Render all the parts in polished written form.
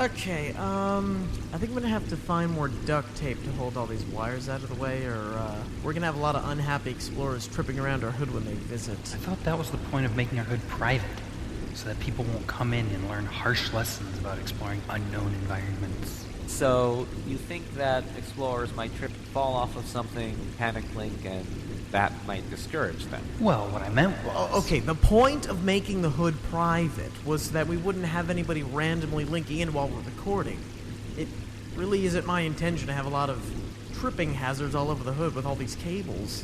Okay, I think I'm gonna have to find more duct tape to hold all these wires out of the way, or, we're gonna have a lot of unhappy explorers tripping around our hood when they visit. I thought that was the point of making our hood private, so that people won't come in and learn harsh lessons about exploring unknown environments. So, you think that explorers might trip and fall off of something, panic link, and that might discourage them? Well, what I meant was... Okay, the point of making the hood private was that we wouldn't have anybody randomly linking in while we're recording. It really isn't my intention to have a lot of tripping hazards all over the hood with all these cables.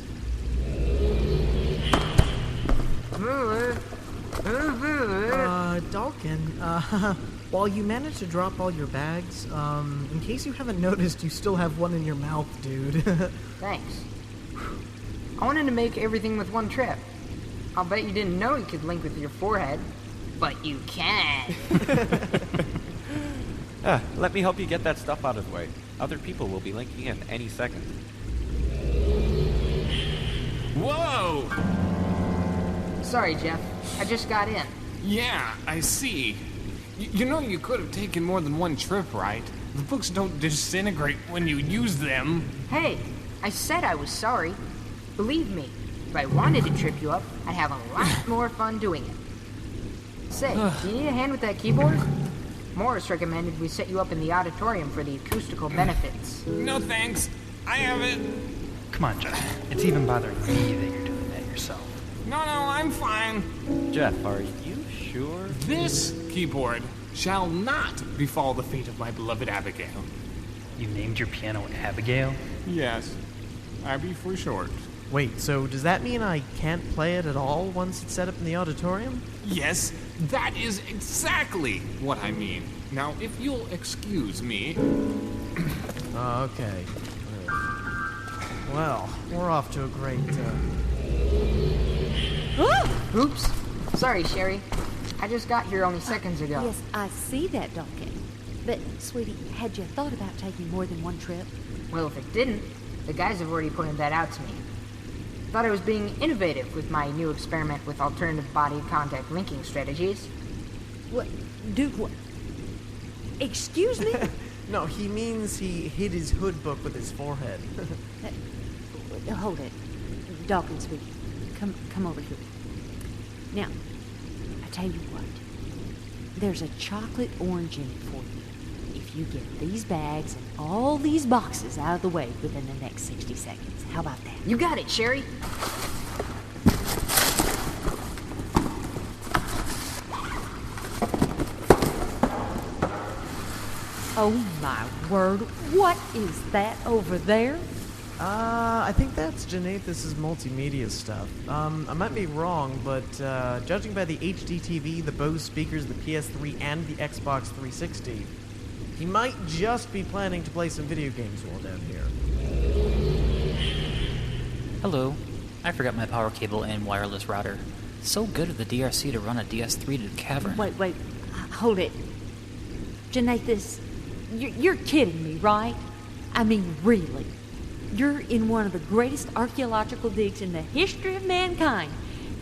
Dalkin, while you managed to drop all your bags, in case you haven't noticed, you still have one in your mouth, dude. Thanks. I wanted to make everything with one trip. I'll bet you didn't know you could link with your forehead, but you can. Let me help you get that stuff out of the way. Other people will be linking in any second. Whoa! Sorry, Jeff. I just got in. Yeah, I see. You know you could have taken more than one trip, right? The books don't disintegrate when you use them. Hey, I said I was sorry. Believe me, if I wanted to trip you up, I'd have a lot more fun doing it. Say, do you need a hand with that keyboard? Morris recommended we set you up in the auditorium for the acoustical benefits. No thanks. I have it. Come on, Jeff. It's even bothering me that you're doing that yourself. No, I'm fine. Jeff, are you sure? This keyboard shall not befall the fate of my beloved Abigail. You named your piano Abigail? Yes, Abby for short. Wait, so does that mean I can't play it at all once it's set up in the auditorium? Yes, that is exactly what I mean. Now, if you'll excuse me... Okay. Well, we're off to a great, Oops. Sorry, Sherry. I just got here only seconds ago. Yes, I see that, Dalkin. But, sweetie, had you thought about taking more than one trip? Well, if it didn't, the guys have already pointed that out to me. Thought I was being innovative with my new experiment with alternative body contact linking strategies. What? Dude, what? Excuse me? No, he means he hid his hood book with his forehead. Hold it. Dalkin, sweetie. Come over here. Now, I tell you what. There's a chocolate orange in it for you if you get these bags and all these boxes out of the way within the next 60 seconds. How about that? You got it, Sherry. Oh my word, what is that over there? I think that's Janethus' multimedia stuff. I might be wrong, but judging by the HD TV, the Bose speakers, the PS3, and the Xbox 360, he might just be planning to play some video games while down here. Hello. I forgot my power cable and wireless router. So good of the DRC to run a DS3 to the cavern. Wait, hold it. Janethus, you're kidding me, right? I mean, really. You're in one of the greatest archaeological digs in the history of mankind,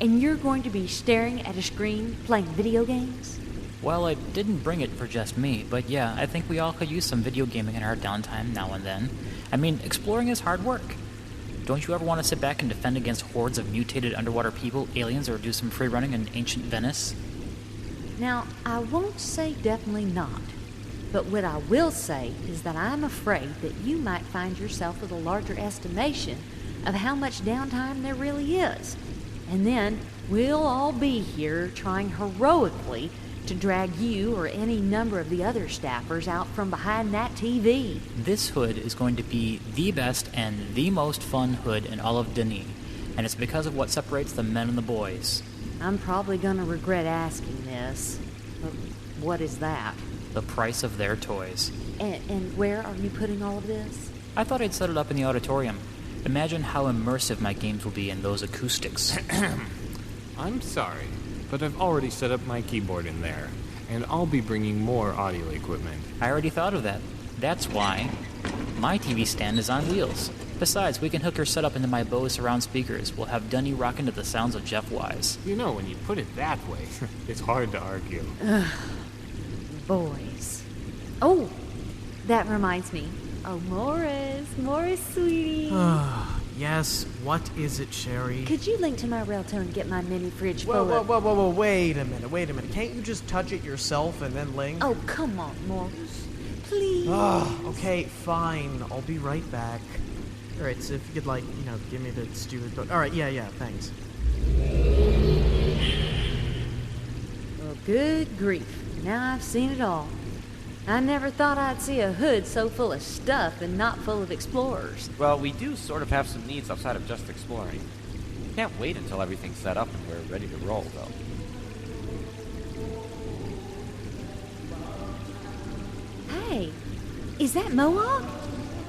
and you're going to be staring at a screen playing video games? Well, I didn't bring it for just me, but yeah, I think we all could use some video gaming in our downtime now and then. I mean, exploring is hard work. Don't you ever want to sit back and defend against hordes of mutated underwater people, aliens, or do some free running in ancient Venice? Now, I won't say definitely not. But what I will say is that I'm afraid that you might find yourself with a larger estimation of how much downtime there really is. And then we'll all be here trying heroically to drag you or any number of the other staffers out from behind that TV. This hood is going to be the best and the most fun hood in all of Denis, and it's because of what separates the men and the boys. I'm probably going to regret asking this, but what is that? The price of their toys. And where are you putting all of this? I thought I'd set it up in the auditorium. Imagine how immersive my games will be in those acoustics. I'm sorry, but I've already set up my keyboard in there, and I'll be bringing more audio equipment. I already thought of that. That's why my TV stand is on wheels. Besides, we can hook your setup into my Bose surround speakers. We'll have Dunny rocking to the sounds of Jeff Wise. You know, when you put it that way, it's hard to argue. Boys. Oh, that reminds me. Oh, Morris, sweetie. Yes, what is it, Sherry? Could you link to my Railtown and get my mini fridge Whoa, full of... whoa, wait a minute. Can't you just touch it yourself and then link? Oh, come on, Morris. Please. Okay, fine. I'll be right back. Alright, so if you could, give me the stupid book. Alright, yeah, thanks. Well, good grief. Now I've seen it all. I never thought I'd see a hood so full of stuff and not full of explorers. Well, we do sort of have some needs outside of just exploring. Can't wait until everything's set up and we're ready to roll, though. Hey, is that Mowog?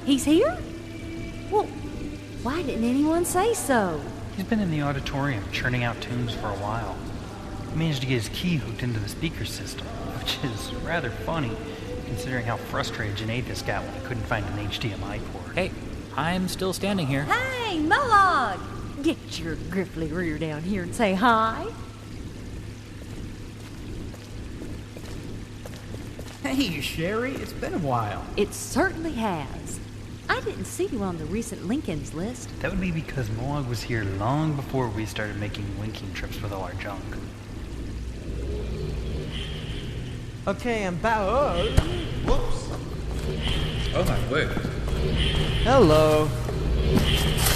He's here? Well, why didn't anyone say so? He's been in the auditorium churning out tunes for a while. He managed to get his key hooked into the speaker system, which is rather funny, considering how frustrated Janathus got when he couldn't find an HDMI port. Hey, I'm still standing here. Hey, Mowog! Get your griffly rear down here and say hi. Hey, Sherry, it's been a while. It certainly has. I didn't see you on the recent Lincoln's list. That would be because Mowog was here long before we started making linking trips with all our junk. Okay, I'm back. Whoops. Oh my word. Hello.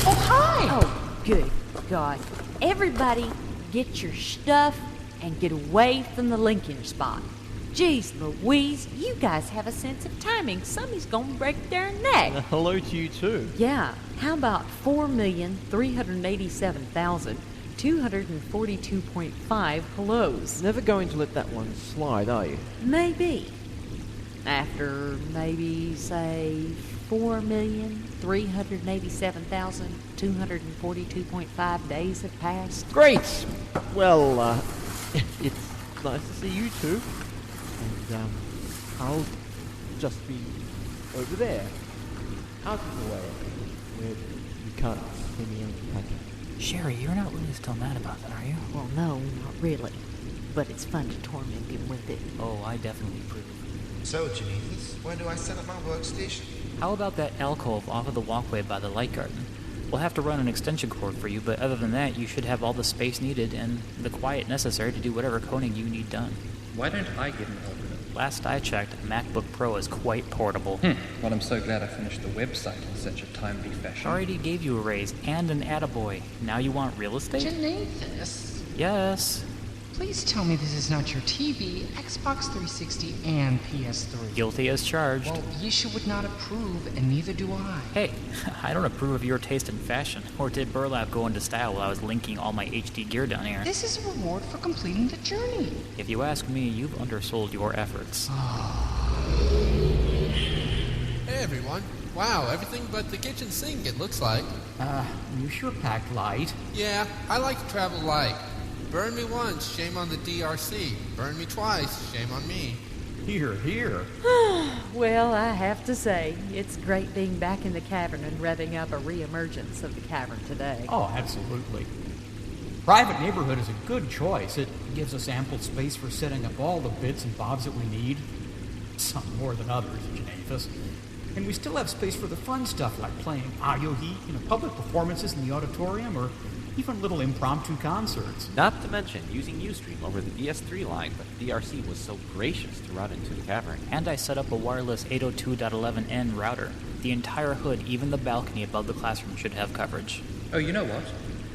Oh, hi! Oh, good God. Everybody, get your stuff and get away from the Lincoln spot. Jeez Louise, you guys have a sense of timing. Somebody's gonna break their neck. Hello to you too. Yeah, how about 4,387,242.5 hellos? Never going to let that one slide, are you? Maybe. After maybe, say, 4,387,242.5 days have passed. Great! Well, it's nice to see you too. And, I'll just be over there. Out of the way. Where you can't see me unpacking. Sherry, you're not really still mad about that, are you? Well, no, not really. But it's fun to torment him with it. Oh, I definitely approve. So, Janathus, where do I set up my workstation? How about that alcove off of the walkway by the light garden? We'll have to run an extension cord for you, but other than that, you should have all the space needed and the quiet necessary to do whatever coding you need done. Why don't I get involved with it? Last I checked, MacBook Pro is quite portable. Well, I'm so glad I finished the website in such a timely fashion. Already gave you a raise and an attaboy. Now you want real estate? Janathus, Yes. please tell me this is not your TV, Xbox 360, and PS3. Guilty as charged. Well, Yisha would not approve, and neither do I. Hey, I don't approve of your taste in fashion, or did burlap go into style while I was linking all my HD gear down here? This is a reward for completing the journey. If you ask me, you've undersold your efforts. Hey everyone. Wow, everything but the kitchen sink, it looks like. You sure packed light. Yeah, I like to travel light. Burn me once, shame on the DRC. Burn me twice, shame on me. Here. Well, I have to say, it's great being back in the cavern and revving up a re-emergence of the Cavern Today. Oh, absolutely. Private neighborhood is a good choice. It gives us ample space for setting up all the bits and bobs that we need. Some more than others, Janathus. And we still have space for the fun stuff like playing Ayohi, public performances in the auditorium, or even little impromptu concerts. Not to mention using Ustream over the DS3 line, but DRC was so gracious to run into the cavern. And I set up a wireless 802.11n router. The entire hood, even the balcony above the classroom, should have coverage. Oh, you know what?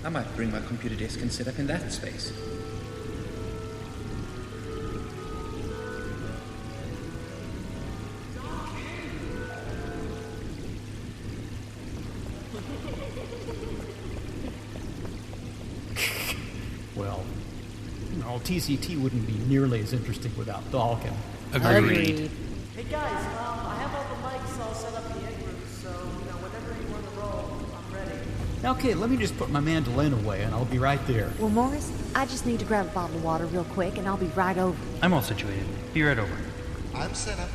I might bring my computer desk and set up in that space. Well, TCT wouldn't be nearly as interesting without Dalkin. Agreed. Hey guys, I have all the mics all set up in the egg room, so, whenever you want to roll, I'm ready. Okay, let me just put my mandolin away and I'll be right there. Well, Morris, I just need to grab a bottle of water real quick, and I'll be right over. I'm all situated. Be right over. I'm set up,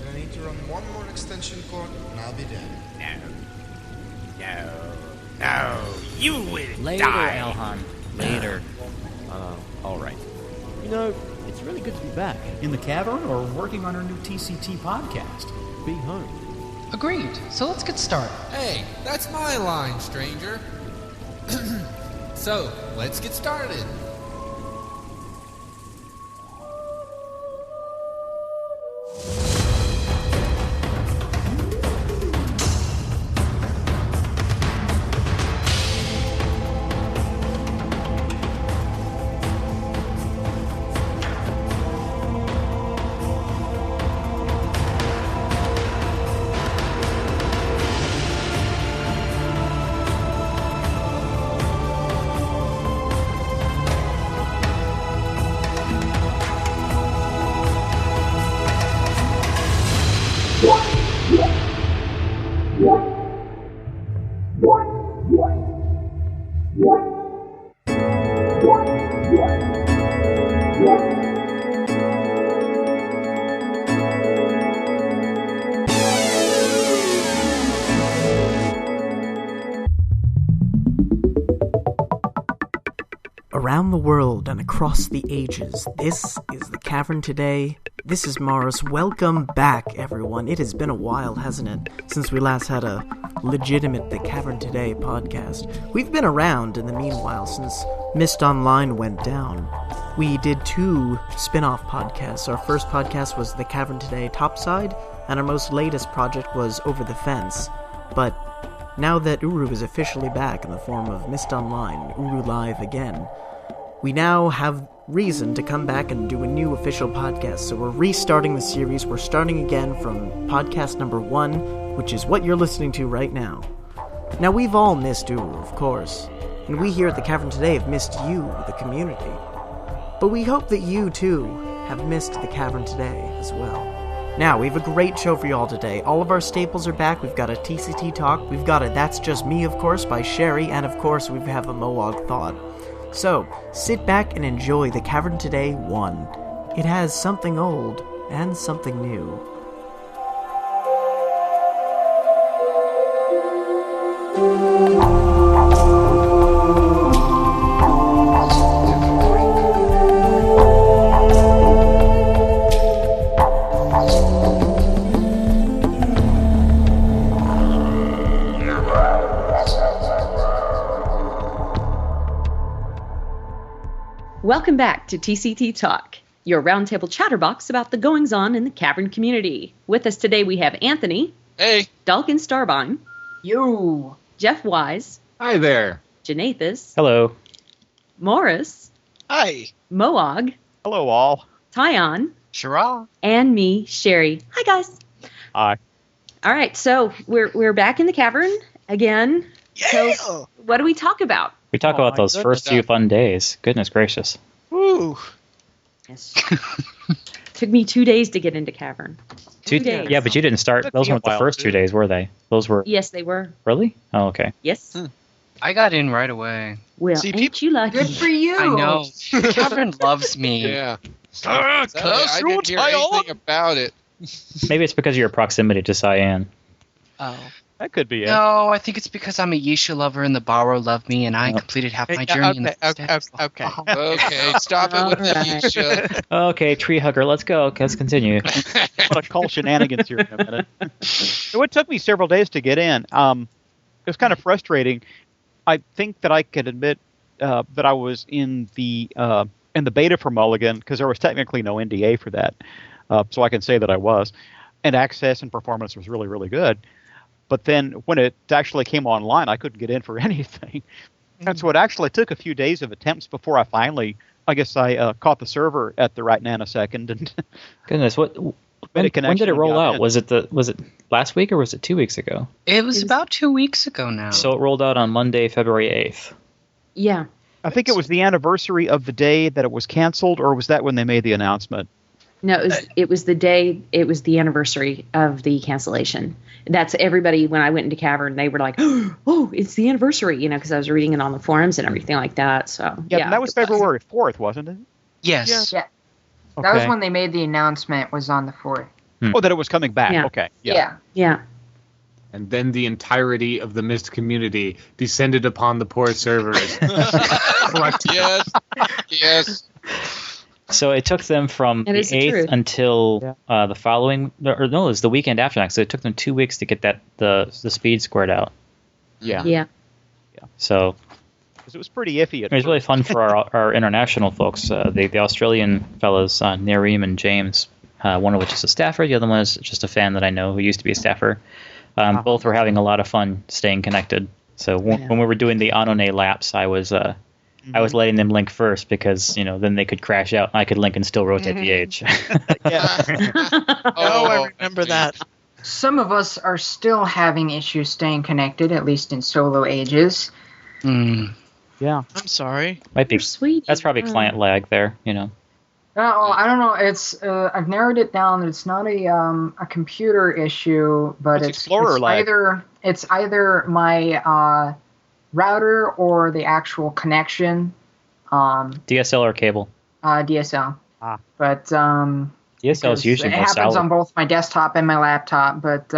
and I need to run one more extension cord, and I'll be done. No, you will Later, die. Alhan. Later. Alright. It's really good to be back. In the cavern or working on our new TCT podcast? Being home. Agreed. So let's get started. Hey, that's my line, stranger. So, let's get started. Around the world and across the ages, this is the Cavern Today. This is Morris. Welcome back, everyone. It has been a while, hasn't it, since we last had a legitimate The Cavern Today podcast. We've been around in the meanwhile since Mist Online went down. We did 2 spin-off podcasts. Our first podcast was The Cavern Today Topside, and our most latest project was Over the Fence. But now that Uru is officially back in the form of Mist Online, Uru Live again, we now have reason to come back and do a new official podcast, so we're restarting the series. We're starting again from podcast number 1, which is what you're listening to right now. Now, we've all missed Uru, of course, and we here at the Cavern Today have missed you, the community. But we hope that you, too, have missed the Cavern Today as well. Now, we have a great show for you all today. All of our staples are back. We've got a TCT Talk. We've got a That's Just Me, of course, by Sherry, and of course, we have a Mowog Thought. So, sit back and enjoy the Cavern Today 1. It has something old and something new. Welcome back to TCT Talk, your roundtable chatterbox about the goings-on in the Cavern community. With us today we have Anthony. Hey. Dalkin Starbine. You. Jeff Wise. Hi there. Janathus. Hello. Morris. Hi. Mowog. Hello, all. Tyon. Shira. And me, Sherry. Hi, guys. Hi. All right, so we're back in the cavern again. Yeah. So what do we talk about? We talk about those first few fun days. Goodness gracious. Woo. Yes. Took me 2 days to get into Cavern. 2 days. Yeah, but you didn't start. Those weren't the first 2 days, were they? Those were. Yes, they were. Really? Oh, okay. Yes. I got in right away. Well, See, ain't you lucky? Good for you. I know. Cavern loves me. Yeah. I didn't hear anything about it. Maybe it's because of your proximity to Cyan. Oh. That could be it. No, I think it's because I'm a Yisha lover and the Borrow love me, and I completed half my journey in the steps. Okay, stop it with the Yisha. Okay, tree hugger, let's go. Let's continue. I'm going to call shenanigans here in a minute. So it took me several days to get in. It was kind of frustrating. I think that I could admit that I was in the beta for Mulligan, because there was technically no NDA for that. So I can say that I was. And access and performance was really, really good. But then when it actually came online, I couldn't get in for anything. And so it actually took a few days of attempts before I finally, I guess I caught the server at the right nanosecond. And Goodness, when did it roll out? Was it last week or was it 2 weeks ago? It was about 2 weeks ago now. So it rolled out on Monday, February 8th. Yeah. I think it was the anniversary of the day that it was canceled, or was that when they made the announcement? No, it was the day, it was the anniversary of the cancellation. That's everybody, when I went into Cavern, they were like, oh, it's the anniversary, because I was reading it on the forums and everything like that. So yeah, that was February 4th, wasn't it? Yes. Yeah. That was when they made the announcement, was on the 4th. Oh, that it was coming back. Yeah. Okay. Yeah. And then the entirety of the Mist community descended upon the poor servers. Yes. So it took them from That the is the 8th truth. until the following, or no, it was the weekend after that. So it took them 2 weeks to get the speed squared out. Yeah. Yeah. So 'Cause it was pretty iffy at it was really first. fun for our international folks. The Australian fellows, Nareem and James, one of which is a staffer, the other one is just a fan that I know who used to be a staffer. Both were having a lot of fun staying connected. So when we were doing the Anone laps, I was letting them link first because then they could crash out and I could link and still rotate the age. I remember that. Some of us are still having issues staying connected, at least in solo ages. Yeah. I'm sorry. Might be sweet. That's probably client lag there. I don't know. It's I've narrowed it down. It's not a computer issue, but it's Explorer lag. either my router or the actual connection. DSL or cable? DSL. But DSL is usually it more happens solid. on both my desktop and my laptop. But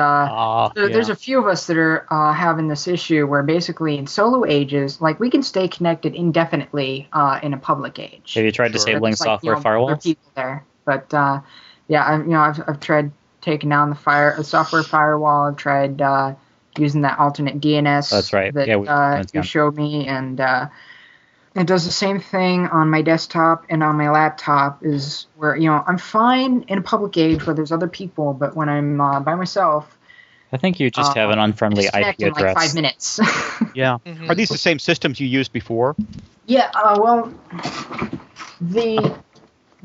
there's a few of us that are having this issue where basically in solo ages, like we can stay connected indefinitely in a public age. Have you tried disabling There's, software other firewalls? people there, but I've tried taking down the software firewall. I've tried using that alternate DNS. That's right. That you showed me, and it does the same thing on my desktop and on my laptop. Is where I'm fine in a public age where there's other people, but when I'm by myself, I think you just have an unfriendly disconnect IP in address. like 5 minutes. Yeah. Are these the same systems you used before? Yeah. Well, I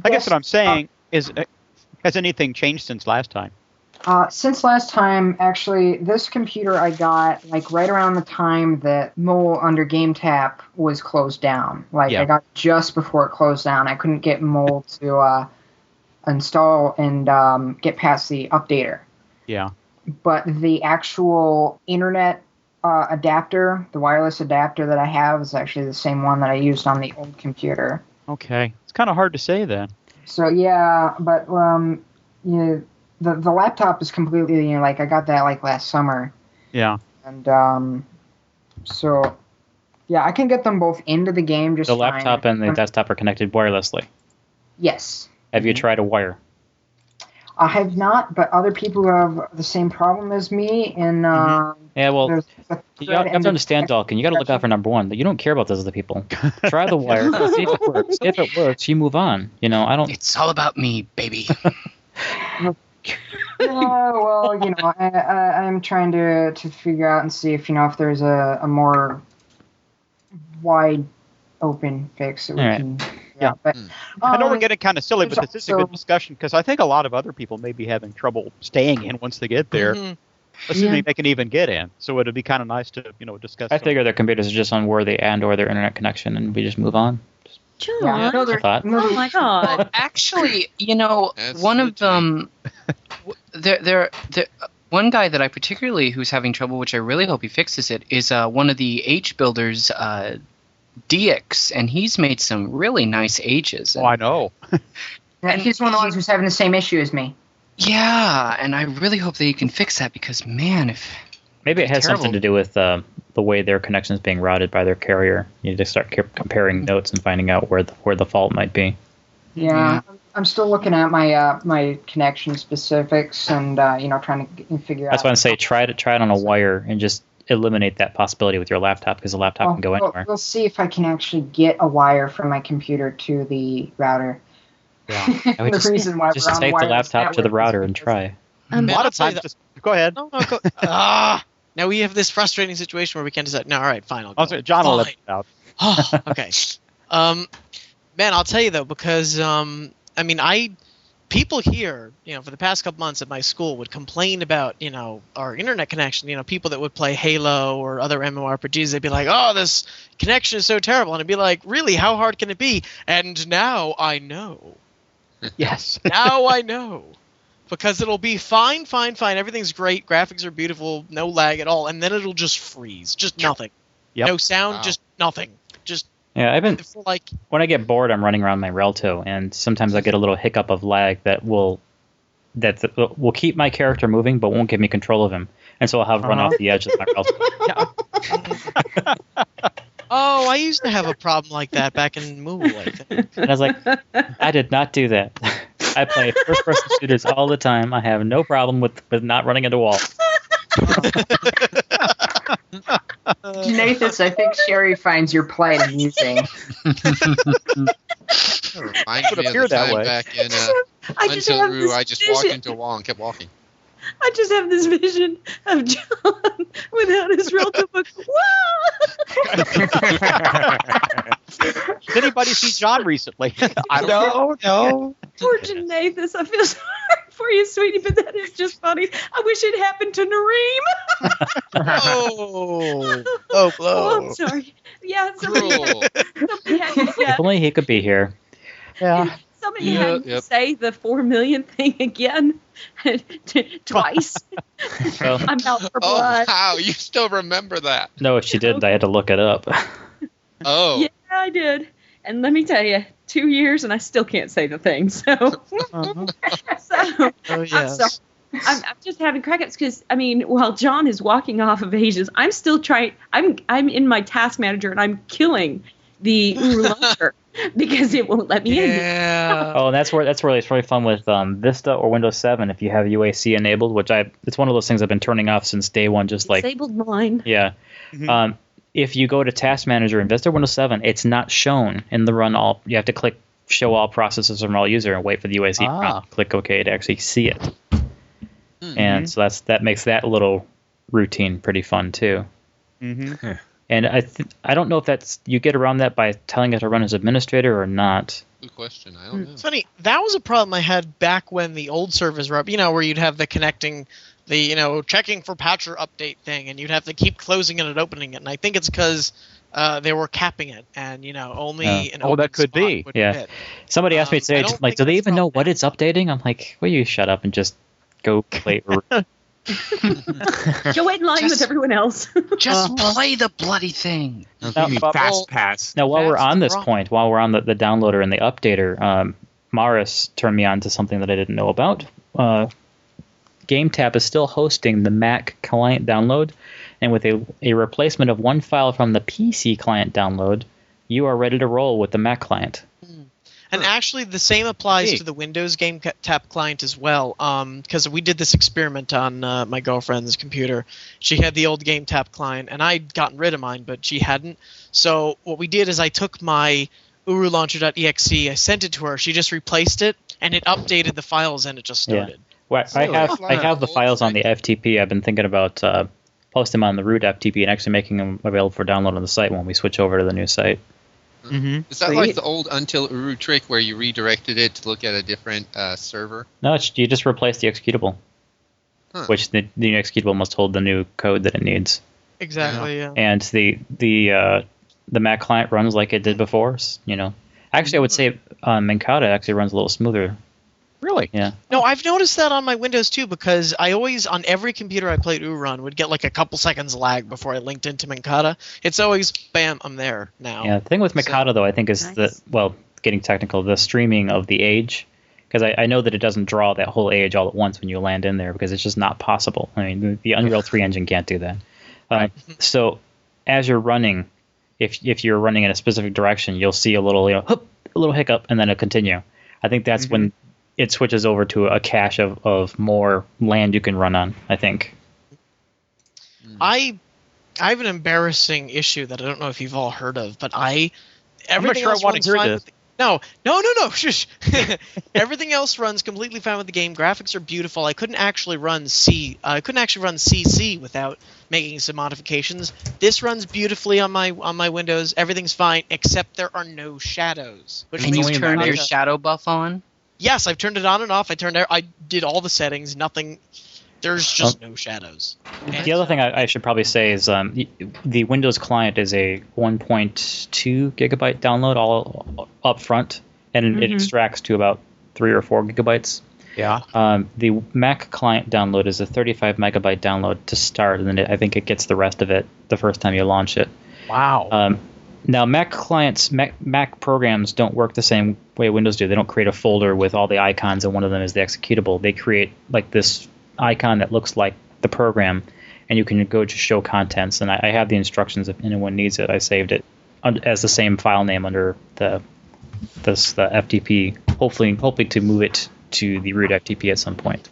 guess what I'm saying is, has anything changed since last time? Since last time, actually, this computer I got like right around the time that Mole under GameTap was closed down. I got it just before it closed down. I couldn't get Mole to install and get past the updater. Yeah. But the actual internet adapter, the wireless adapter that I have, is actually the same one that I used on the old computer. Okay. It's kind of hard to say then. So yeah, but the laptop is completely I got that like last summer. Yeah. And so yeah, I can get them both into the game just The fine. laptop and the desktop are connected wirelessly. Yes. Have you tried a wire? I have not, but other people have the same problem as me. And Yeah, well, there's you have to understand, Dalkin. You got to look out for number one. You don't care about those other people. Try the wire. See if it works. If it works, you move on. I don't. It's all about me, baby. well, I'm trying to figure out and see if if there's a more wide open fix that we can. Yeah, but I know we're getting kind of silly, but this is a good discussion because I think a lot of other people may be having trouble staying in once they get there. Assuming they can even get in, so it'd be kind of nice to discuss. I figure their computers are just unworthy or their internet connection, and we just move on. John, That's a thought. oh my God! Well, actually, one of them. One guy that I particularly who's having trouble, which I really hope he fixes it, is one of the H builders, Dix, and he's made some really nice H's. I know. And he's one of the ones who's having the same issue as me. Yeah, and I really hope that he can fix that because, man, if maybe it has terrible. something to do with the way their connection is being routed by their carrier. You need to start comparing notes and finding out where the fault might be. Yeah, I'm still looking at my my connection specifics and trying to figure out. That's why I say try it on a wire and just eliminate that possibility with your laptop because the laptop can go anywhere. We'll see if I can actually get a wire from my computer to the router. Yeah. The reason why just we're on take the wireless laptop to the network router and try. A lot of times, just go ahead. No, go. Now we have this frustrating situation where we can't decide. No, all right, fine. I'll go. John will let it out. Oh, okay. Man, I'll tell you though, because people here, for the past couple months at my school would complain about, our internet connection. People that would play Halo or other MMORPGs, they'd be like, "Oh, this connection is so terrible," and I'd be like, "Really? How hard can it be?" And now I know. Yes. Now I know. Because it'll be fine, everything's great, graphics are beautiful, no lag at all, and then it'll just freeze. Just nothing. Yep. No sound, just nothing. Just Yeah, I've been like when I get bored, I'm running around my Relto, and sometimes I get a little hiccup of lag that will keep my character moving, but won't give me control of him, and so I'll have run off the edge of my Relto. Oh, I used to have a problem like that back in Moo, I think. And I was like, I did not do that. I play first-person shooters all the time. I have no problem with not running into walls. Janathus, I think Sherry finds your plight amusing. Reminds me of the time back in Until Rue, I just walked into a wall and kept walking. I just have this vision of John without his relative book. Did anybody see John recently? I don't No. Poor Janathus. I feel sorry for you, sweetie, but that is just funny. I wish it happened to Nareem. Oh, blow. Oh, I'm sorry. Yeah, somebody had to If only he could be here. Yeah. Somebody had to say the 4 million thing again twice. Well, I'm out for Oh, blood. wow, you still remember that? No, if she didn't, I had to look it up. Oh. Yeah, I did. And let me tell you, 2 years and I still can't say the thing. So, Oh, I'm yes. sorry. I'm just having crackups because while John is walking off of Asians, I'm still trying. I'm in my task manager and I'm killing the Uru launcher because it won't let me in. Yeah. Oh, and that's where it's really fun with Vista or Windows 7 if you have UAC enabled, which it's one of those things I've been turning off since day one. Just like Disabled mine. yeah. If you go to Task Manager in Vista or Windows 7, it's not shown in the run all. You have to click Show All Processes from All User and wait for the UAC prompt. Click OK to actually see it. And so that makes that little routine pretty fun too. Mm-hmm. And I don't know if you get around that by telling it to run as administrator or not. Good question. I don't know. It's funny. That was a problem I had back when the old servers were up, where you'd have the connecting, the, checking for patcher update thing, and you'd have to keep closing it and opening it. And I think it's because they were capping it, and, only an open that could spot be. would Yeah. fit. Somebody asked me today, do they even know what it's updating? I'm like, will you shut up and just go play? Go in line with everyone else. Just play the bloody thing. Give me fast pass. Now, while we're on this problem. point, while we're on the downloader and the updater, Maris turned me on to something that I didn't know about. GameTap is still hosting the Mac client download, and with a replacement of one file from the PC client download, you are ready to roll with the Mac client. And actually, the same applies to the Windows GameTap client as well, because we did this experiment on my girlfriend's computer. She had the old GameTap client, and I'd gotten rid of mine, but she hadn't. So what we did is I took my urulauncher.exe, I sent it to her, she just replaced it, and it updated the files, and it just started. Well, I have the files on the FTP. I've been thinking about posting them on the root FTP and actually making them available for download on the site when we switch over to the new site. Mm-hmm. Is that like the old Until Uru trick where you redirected it to look at a different server? No, you just replace the executable, which the new executable must hold the new code that it needs. Exactly, yeah. And the Mac client runs like it did before. Actually, I would say Mancata actually runs a little smoother. Really? Yeah. No, I've noticed that on my Windows too, because I always, on every computer I played Urun, would get like a couple seconds lag before I linked into Mancata. It's always, bam, I'm there now. Yeah, the thing with Mancata, though, I think is getting technical, the streaming of the age. Because I know that it doesn't draw that whole age all at once when you land in there, because it's just not possible. I mean, the Unreal 3 engine can't do that. So as you're running, if you're running in a specific direction, you'll see a little hiccup, and then it'll continue. I think that's when it switches over to a cache of more land you can run on, I think. I have an embarrassing issue that I don't know if you've all heard of, but I'm not sure I want to hear this. No, shush. Everything else runs completely fine with the game. Graphics are beautiful. I couldn't actually run CC without making some modifications. This runs beautifully on my Windows. Everything's fine, except there are no shadows. And you turned your shadow buff on? Yes, I've turned it on and off. I did all the settings. Nothing. There's just no shadows. The other thing I should probably say is the Windows client is a 1.2 gigabyte download all up front, and it extracts to about 3 or 4 gigabytes. Yeah. The Mac client download is a 35 megabyte download to start, and then I think it gets the rest of it the first time you launch it. Wow. Now, Mac clients, Mac programs don't work the same way Windows do. They don't create a folder with all the icons, and one of them is the executable. They create like this icon that looks like the program, and you can go to show contents. And I have the instructions if anyone needs it. I saved it as the same file name under the FTP. Hopefully to move it to the root FTP at some point,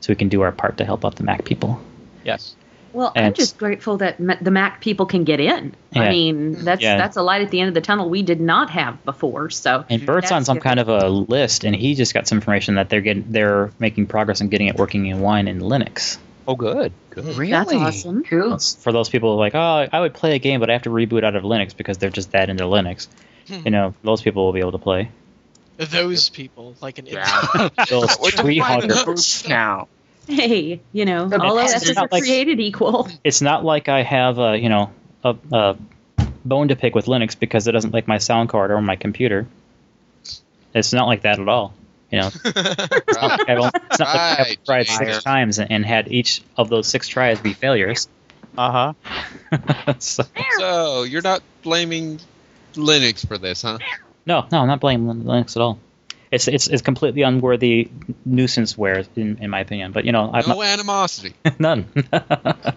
so we can do our part to help out the Mac people. Yes. Well, I'm just grateful that the Mac people can get in. Yeah. I mean, that's a light at the end of the tunnel we did not have before. So, and Bert's on some kind of a list, and he just got some information that they're making progress in getting it working in Wine and Linux. Oh, good. Really? That's awesome. Cool. For those people like, oh, I would play a game, but I have to reboot out of Linux because they're just that into Linux. Those people will be able to play. Those people, like an Those tree huggers now. Hey, all OSs are created equal. It's not like I have a bone to pick with Linux because it doesn't like my sound card or my computer. It's not like that at all. It's not like I've tried 6 times and had each of those 6 tries be failures. So you're not blaming Linux for this, huh? No, I'm not blaming Linux at all. It's completely unworthy nuisanceware in my opinion. But no animosity. None.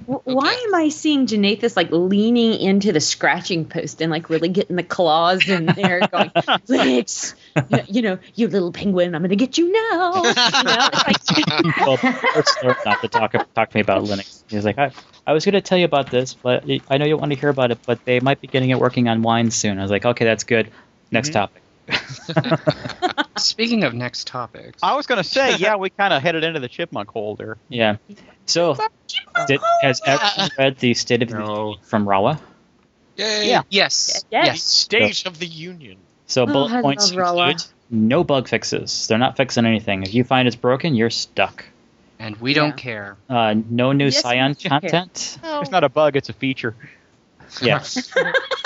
Why am I seeing Janathus leaning into the scratching post and really getting the claws in there, going, Linux, you little penguin, I'm going to get you now. Well, let's learn not to talk to me about Linux. He was like, I was going to tell you about this, but I know you want to hear about it, but they might be getting it working on Wine soon. I was like, okay, that's good. Next topic. Speaking of next topics, I was going to say, we kind of headed into the chipmunk hole there. Yeah. So, has everyone read the State of the Union from Rawa? Yay! Yeah. Yes. State of the Union. So bullet points include no bug fixes. They're not fixing anything. If you find it's broken, you're stuck. And we don't care. No new Cyan content. It's not a bug; it's a feature. Yes.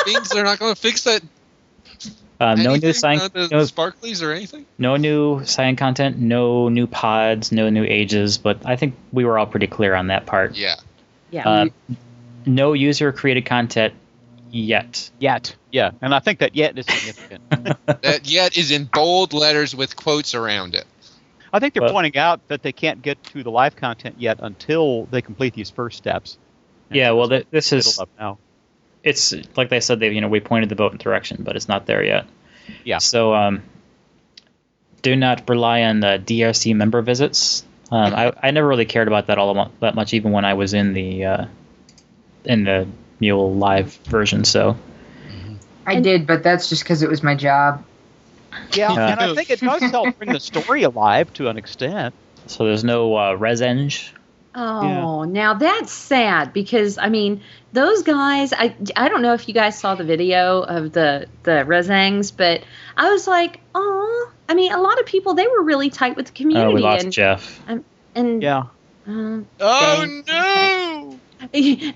Means they're not going to fix that. No new Cyan, sparklies or anything. No new Cyan content. No new pods. No new ages. But I think we were all pretty clear on that part. Yeah. Yeah. No user created content yet. Yeah, and I think that yet is significant. That yet is in bold letters with quotes around it. I think they're pointing out that they can't get to the live content yet until they complete these first steps. Yeah, well, this is up now. It's like they said, we pointed the boat in direction, but it's not there yet. Yeah. So do not rely on the DRC member visits. I never really cared about that much, even when I was in the Mule live version. So I did, but that's just because it was my job. Yeah, and I think it does help bring the story alive to an extent. So there's no reseng. Oh, now that's sad because those guys. I don't know if you guys saw the video of the resengs, but I was like, oh, a lot of people, they were really tight with the community. Oh, we lost Jeff. And yeah. Oh no!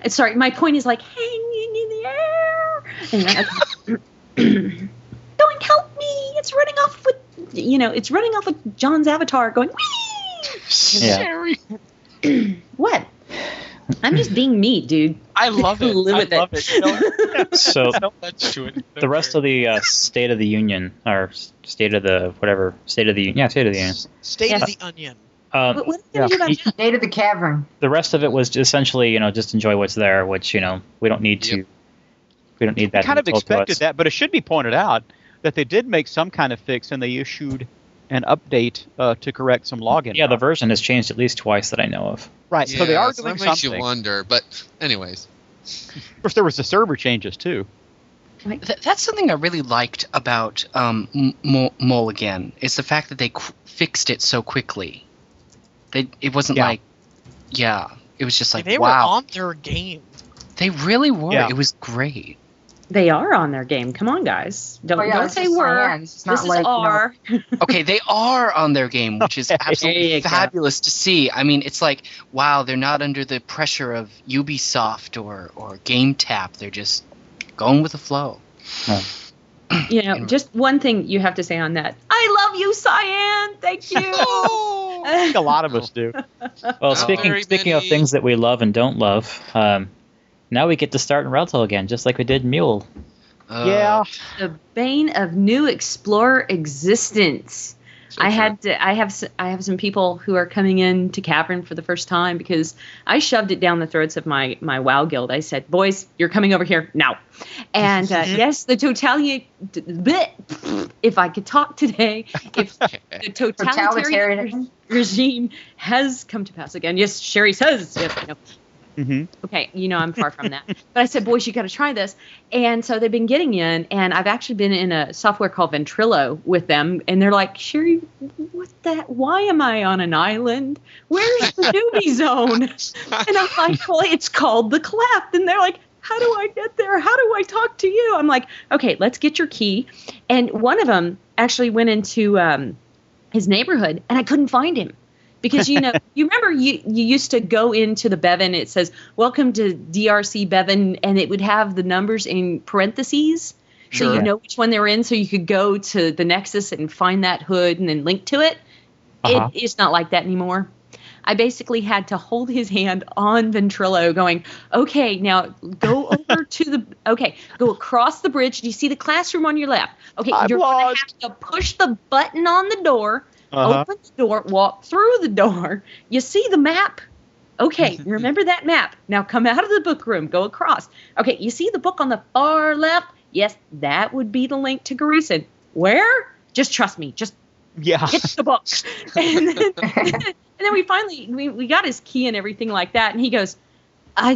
Sorry, my point is hanging in the air. Going, help me! It's running off with John's avatar going. Whee! Yeah. What? I'm just being me, dude. I love it. Live with it. So the rest of the State of the Union, or State of the Union. State of the Onion. What State of the Cavern. The rest of it was essentially, just enjoy what's there, which we don't need to. We don't need that. I kind of expected that, but it should be pointed out that they did make some kind of fix, and they issued an update to correct some login. Yeah, the version has changed at least twice that I know of. Right, yeah, so they are so doing that makes something. you wonder, but anyways. Of course, there was the server changes too. That's something I really liked about Mole again. Is the fact that they fixed it so quickly. It wasn't it was just they wow. were on their game. They really were. Yeah. It was great. They are on their game. Come on, guys. Don't say were. This is are. Okay, they are on their game, which is absolutely fabulous to see. It's wow, they're not under the pressure of Ubisoft or GameTap. They're just going with the flow. Just one thing you have to say on that. I love you, Cyan. Thank you. I think a lot of us do. Well, speaking of things that we love and don't love, now we get to start in Reltel again, just like we did in Mule. Yeah. The bane of new Explorer existence. I have some people who are coming in to Cavern for the first time because I shoved it down the throats of my WoW guild. I said, "Boys, you're coming over here now." And yes, the if I could talk today, if the totalitarian regime has come to pass again. Yes, Sherry says. Yes, I know. Mm-hmm. Okay, I'm far from that. But I said, boys, you got to try this. And so they've been getting in, and I've actually been in a software called Ventrilo with them, and they're like, Sherry, why am I on an island? Where's the newbie zone? And I'm like, well, it's called the Cleft. And they're like, how do I get there? How do I talk to you? I'm like, okay, let's get your key. And one of them actually went into his neighborhood, and I couldn't find him. Because, you remember you used to go into the Bevan, it says, welcome to DRC Bevan, and it would have the numbers in parentheses. Sure. So you know which one they're in, so you could go to the Nexus and find that hood and then link to it. It's not like that anymore. I basically had to hold his hand on Ventrilo going, okay, now go over go across the bridge. Do you see the classroom on your left? Okay, you're going to have to push the button on the door. Open the door, walk through the door. You see the map? Okay, remember that map. Now come out of the book room, go across. Okay, you see the book on the far left? Yes, that would be the link to Garrison. Where? Just trust me. Just get the book. And then we finally, we got his key and everything like that. And he goes, I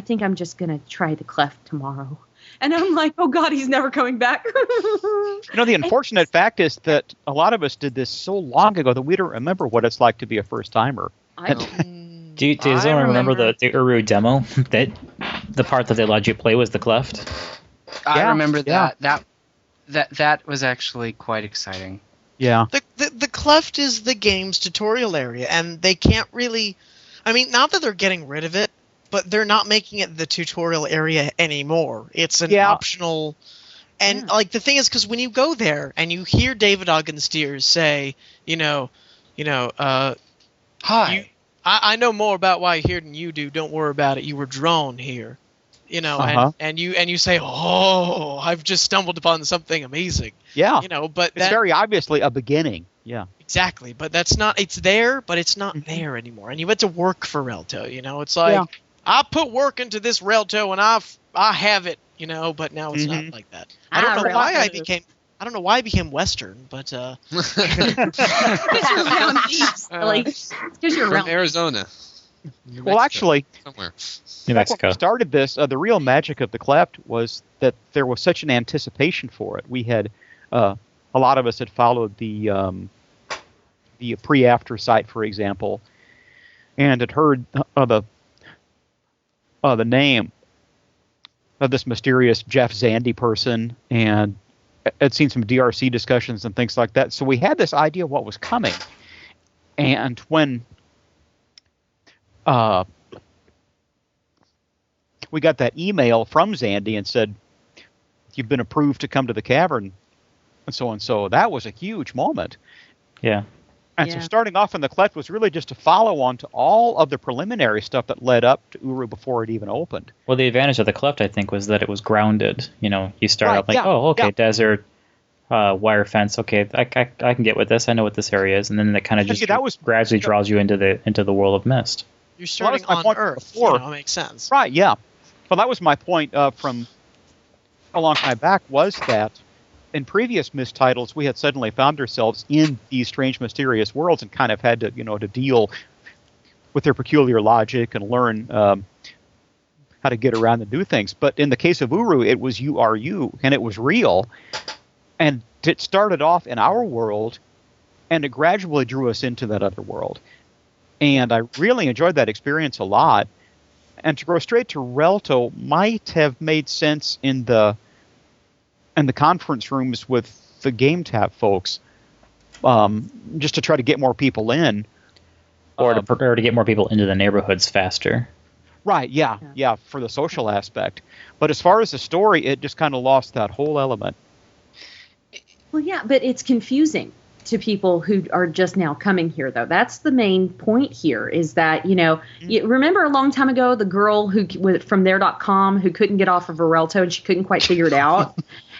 think I'm just going to try the Cleft tomorrow. And I'm like, oh, God, he's never coming back. The unfortunate fact is that a lot of us did this so long ago that we don't remember what it's like to be a first-timer. Do you remember the Uru demo? That the part that they allowed you to play was the Cleft? I remember that. That was actually quite exciting. Yeah. The Cleft is the game's tutorial area, and they can't really... I mean, not that they're getting rid of it, but they're not making it the tutorial area anymore. It's an optional... And, the thing is, because when you go there and you hear David Ogdenstiers say, hi, I know more about why you're here than you do. Don't worry about it. You were drawn here. And you say, oh, I've just stumbled upon something amazing. Yeah. But it's very obviously a beginning. Yeah. Exactly. But that's not, it's there, but it's not there anymore. And you had to work for Relto, It's like, I put work into this Relto and I have it, but now it's not like that. I don't know why I became Western, but because you're from Arizona. Well, actually, somewhere. New Mexico. When we started this, the real magic of the Cleft was that there was such an anticipation for it. We had a lot of us had followed the pre-after site, for example, and had heard the name of this mysterious Jeff Zandy person, and had seen some DRC discussions and things like that. So we had this idea of what was coming. And when we got that email from Zandy and said, you've been approved to come to the Cavern, and so on. So that was a huge moment. Yeah. And so starting off in the Cleft was really just a follow-on to all of the preliminary stuff that led up to Uru before it even opened. Well, the advantage of the Cleft, I think, was that it was grounded. You start out like, desert, wire fence. Okay, I can get with this. I know what this area is, and then it kind of just gradually draws you into the world of Mist. You're starting on Earth. It makes sense. Right? Yeah. Well, that was my point from a long time back. Was that in previous Mist titles, we had suddenly found ourselves in these strange, mysterious worlds and kind of had to, to deal with their peculiar logic and learn how to get around and do things. But in the case of Uru, it was you are you, and it was real. And it started off in our world, and it gradually drew us into that other world. And I really enjoyed that experience a lot. And to go straight to Relto might have made sense in the conference rooms with the Game Tap folks, just to try to get more people in. Or to get more people into the neighborhoods faster. Right, yeah, for the social aspect. But as far as the story, it just kind of lost that whole element. Well, yeah, but it's confusing to people who are just now coming here, though. That's the main point here, is that, you remember a long time ago, the girl who from there.com who couldn't get off of Relto and she couldn't quite figure it out?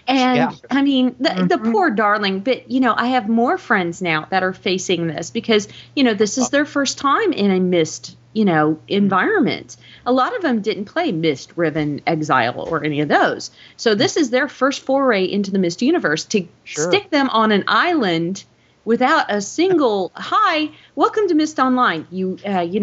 And I mean, the poor darling, but I have more friends now that are facing this because, this is their first time in a Myst, environment. A lot of them didn't play Myst, Riven, Exile, or any of those. So this is their first foray into the Myst universe. To stick them on an island without a single hi, welcome to Myst Online.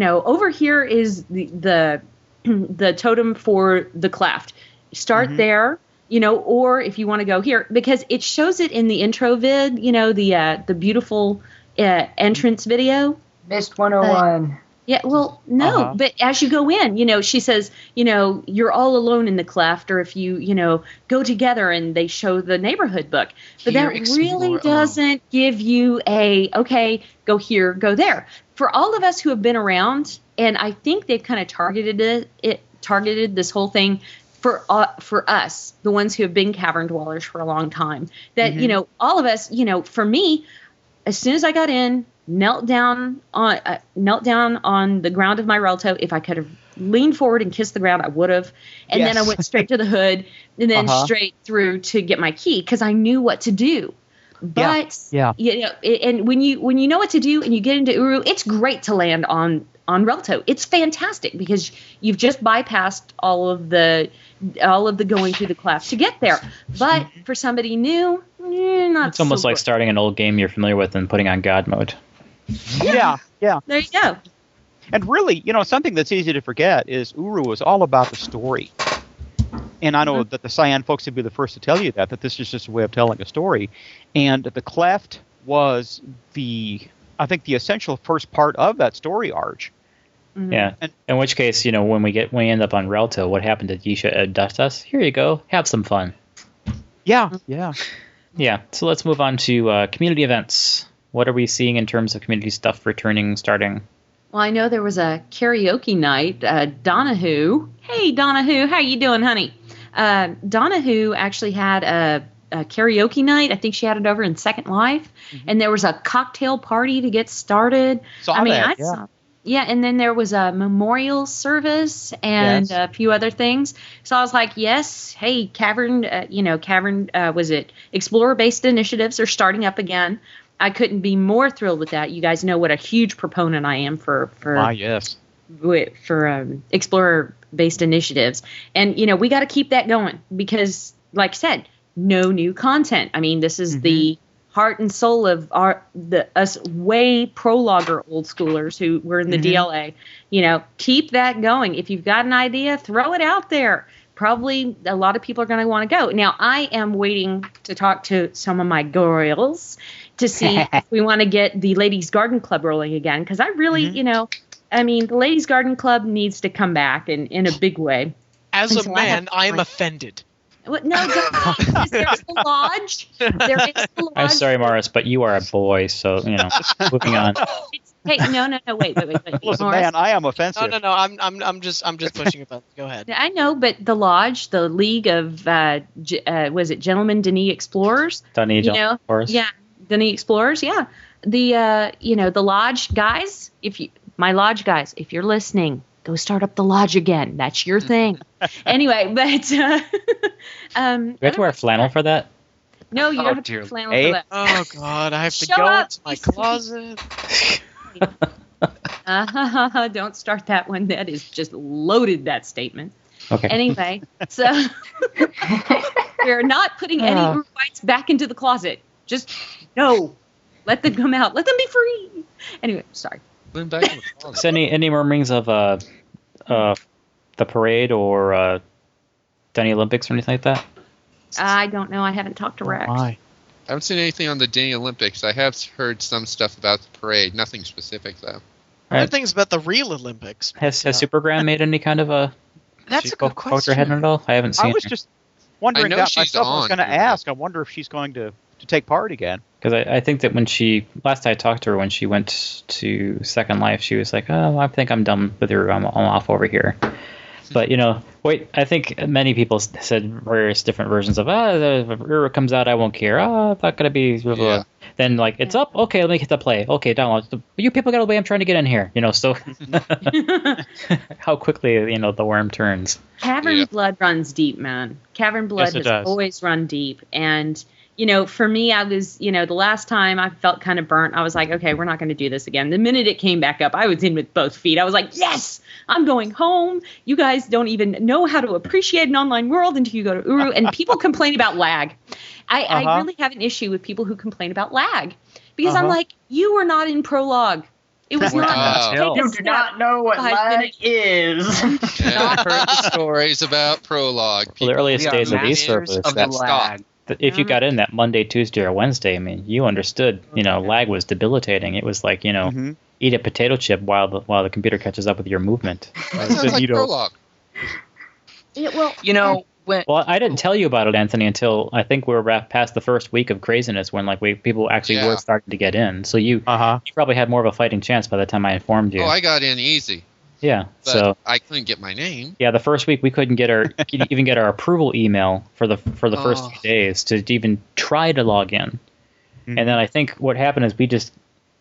Over here is the totem for the cleft. Start there, or if you want to go here, because it shows it in the intro vid, the beautiful entrance video. Myst 101. Yeah, well, no, but as you go in, she says, you're all alone in the cleft, or if you, go together, and they show the neighborhood book. But that really doesn't give you okay, go here, go there. For all of us who have been around, and I think they've kind of targeted this whole thing for us, the ones who have been cavern dwellers for a long time, that, all of us, for me, as soon as I got in, knelt down on the ground of my Relto. If I could have leaned forward and kissed the ground, I would have. And then I went straight to the hood and then straight through to get my key because I knew what to do. But and when you know what to do and you get into Uru, it's great to land on Relto. It's fantastic because you've just bypassed all of the going through the cleft to get there. But for somebody new, not. It's almost like starting an old game you're familiar with and putting on God mode. Yeah. There you go. And really, something that's easy to forget is Uru is all about the story. And I know that the Cyan folks would be the first to tell you that this is just a way of telling a story. And the cleft was I think the essential first part of that story arch. Yeah. In which case, when we end up on Relto, what happened? Did Yisha abduct us? Here you go. Have some fun. Yeah. Yeah. So let's move on to community events. What are we seeing in terms of community stuff returning, starting? Well, I know there was a karaoke night. Donahue. Hey, Donahue. How you doing, honey? Donahue actually had a karaoke night. I think she had it over in Second Life. And there was a cocktail party to get started. Yeah, and then there was a memorial service and a few other things. So I was like, yes, hey, Cavern, was it Explorer-based initiatives are starting up again. I couldn't be more thrilled with that. You guys know what a huge proponent I am for Explorer-based initiatives. And, we got to keep that going because, like I said, no new content. I mean, this is the heart and soul of us way prologuer old schoolers who were in the DLA. Keep that going. If you've got an idea, throw it out there. Probably a lot of people are going to want to go. Now, I am waiting to talk to some of my girls to see if we want to get the Ladies Garden Club rolling again. Because I really, the Ladies Garden Club needs to come back in a big way. As a man, I am offended. No, there's the lodge. There is the lodge. I'm sorry, Morris, but you are a boy, so, moving on. Hey, no, wait. Listen, man, I am offensive. No, I'm just pushing it. Go ahead. I know, but the lodge, the League of, was it Gentlemen Denis Explorers? Denis Explorers. Yeah, Denis Explorers, yeah. The lodge guys, if you're listening, go start up the lodge again. That's your thing. Anyway, but... do we have to wear flannel for that? No, you don't have to wear flannel for that. Oh, God, I have to go into my closet. Don't start that one. That is just loaded, that statement. Okay. Anyway, so we're not putting any Uruguays back into the closet. Just no. Let them come out. Let them be free. Anyway, sorry. Put them back in the closet. So any murmurings of the parade or Denny Olympics or anything like that? I don't know. I haven't talked to Rex. I haven't seen anything on the Denny Olympics. I have heard some stuff about the parade. Nothing specific, though. I heard things about the real Olympics. Has Supergram made any kind of a... That's a good question. Poked her head in it all? I haven't seen I was just wondering that myself. I was going to ask. I wonder if she's going to take part again. Because I think that when last I talked to her, when she went to Second Life, she was like, oh, I think I'm done with her. I'm off over here. But, I think many people said various different versions of, if Ura comes out, I won't care. I'm not going to be... Yeah. then like it's up. Okay, let me hit the play. Okay, download. You people get away. I'm trying to get in here. So how quickly the worm turns. Cavern Blood runs deep, man. Cavern Blood has always run deep, and for me, I was, the last time I felt kind of burnt. I was like, okay, we're not going to do this again. The minute it came back up, I was in with both feet. I was like, yes, I'm going home. You guys don't even know how to appreciate an online world until you go to Uru. And people complain about lag. I really have an issue with people who complain about lag because I'm like, you were not in prologue. It was not. You do not know what lag is. Yeah, I've heard the stories about prologue. Well, the earliest days of these servers, if you got in that Monday, Tuesday, or Wednesday, I mean, you understood. Lag was debilitating. It was like eat a potato chip while the computer catches up with your movement. Sounds like prologue. Yeah, well, I didn't tell you about it, Anthony, until I think we were past the first week of craziness when people actually were starting to get in. So you probably had more of a fighting chance by the time I informed you. Oh, I got in easy. Yeah, but so I couldn't get my name. Yeah, the first week we couldn't get even get our approval email for the first few days to even try to log in. Mm-hmm. And then I think what happened is we just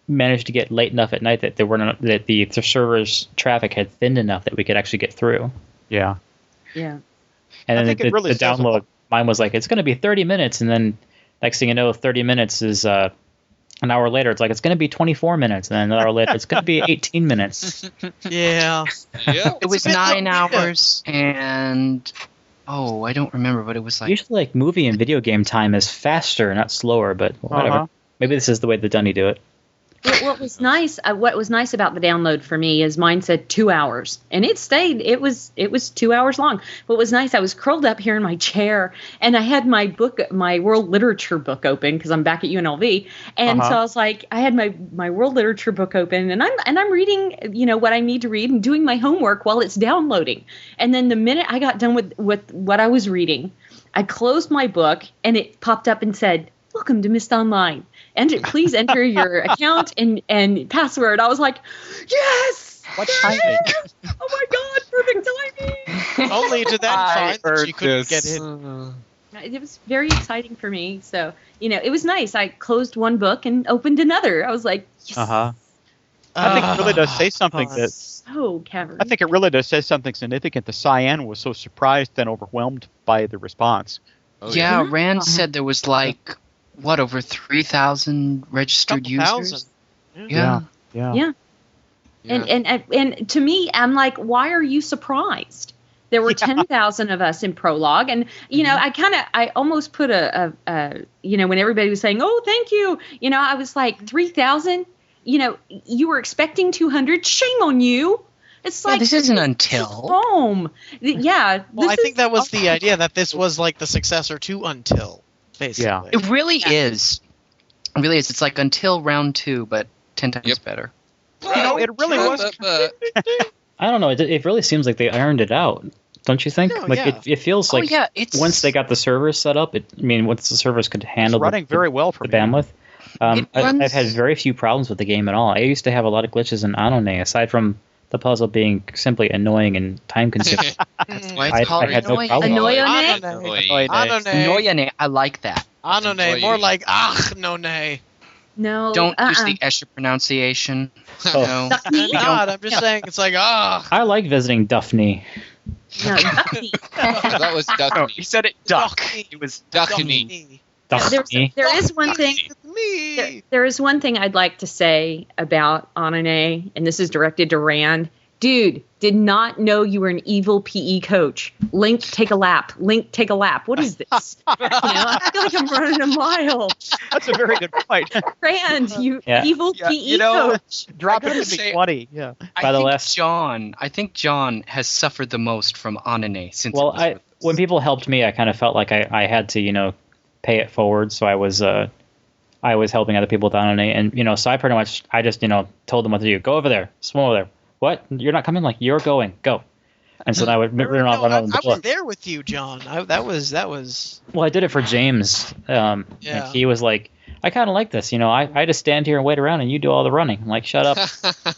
managed to get late enough at night that the server's traffic had thinned enough that we could actually get through. Yeah. Yeah. And then the download, mine was like, it's going to be 30 minutes, and then next thing you know, 30 minutes is an hour later, it's like, it's going to be 24 minutes, and then an hour later, it's going to be 18 minutes. Yeah. It was 9 hours, and I don't remember, but it was like... Usually, like, movie and video game time is faster, not slower, but whatever. Maybe this is the way the Dunny do it. What was nice about the download for me is mine said 2 hours, and it was 2 hours long. What was nice, I was curled up here in my chair, and I had my world literature book open because I'm back at UNLV, and so I was like, I had my world literature book open, and I'm reading what I need to read and doing my homework while it's downloading. And then the minute I got done with what I was reading, I closed my book, and it popped up and said, "Welcome to Mist Online. Please enter your account and password." I was like, yes! What timing? Oh my god, perfect timing! Only to then find that you couldn't get in. It was very exciting for me. So, it was nice. I closed one book and opened another. I was like, yes. I think it really does say something that... So Cavern. I think it really does say something significant that Cyan was so surprised and overwhelmed by the response. Rand said there was like... over 3,000 registered users? Yeah. And to me, I'm like, why are you surprised? There were 10,000 of us in Prologue, and I almost put when everybody was saying, "Oh, thank you," I was like, 3,000. You were expecting 200. Shame on you. It's like this isn't Until home. Well, I think that was the idea, that this was like the successor to Until. Basically. Yeah. It really is. It really is. It's like Until Round 2, but 10 times better. It really was. I don't know. It really seems like they ironed it out. Don't you think? It feels like once they got the servers set up, once the servers could handle running very well for the bandwidth. I've had very few problems with the game at all. I used to have a lot of glitches in Anone, aside from the puzzle being simply annoying and time-consuming. That's why it's called had no problem. Annoyane. I like that. Anone, more like None. No. Don't use the Escher pronunciation. No. God, I'm just saying, it's like, I like visiting Duffney. No, Duffney. That was Duffney. No, he said it duck. It was Duffney. There is one thing. There is one thing I'd like to say about Anone, and this is directed to Rand. Dude, did not know you were an evil PE coach. Link, take a lap. Link, take a lap. What is this? I feel like I'm running a mile. That's a very good point. Rand, you evil PE coach. Drop it to be 20. Yeah. I think John has suffered the most from Anone since. Well, when people helped me, I kind of felt like I had to, pay it forward. So I was helping other people with Anone, and so I just told them what to do. Go over there, swim over there. What? You're not coming? Like, you're going. Go. And so I would run I was there with you, John. That was. Well, I did it for James. And he was like, I kind of like this. I just stand here and wait around, and you do all the running. I'm like, shut up.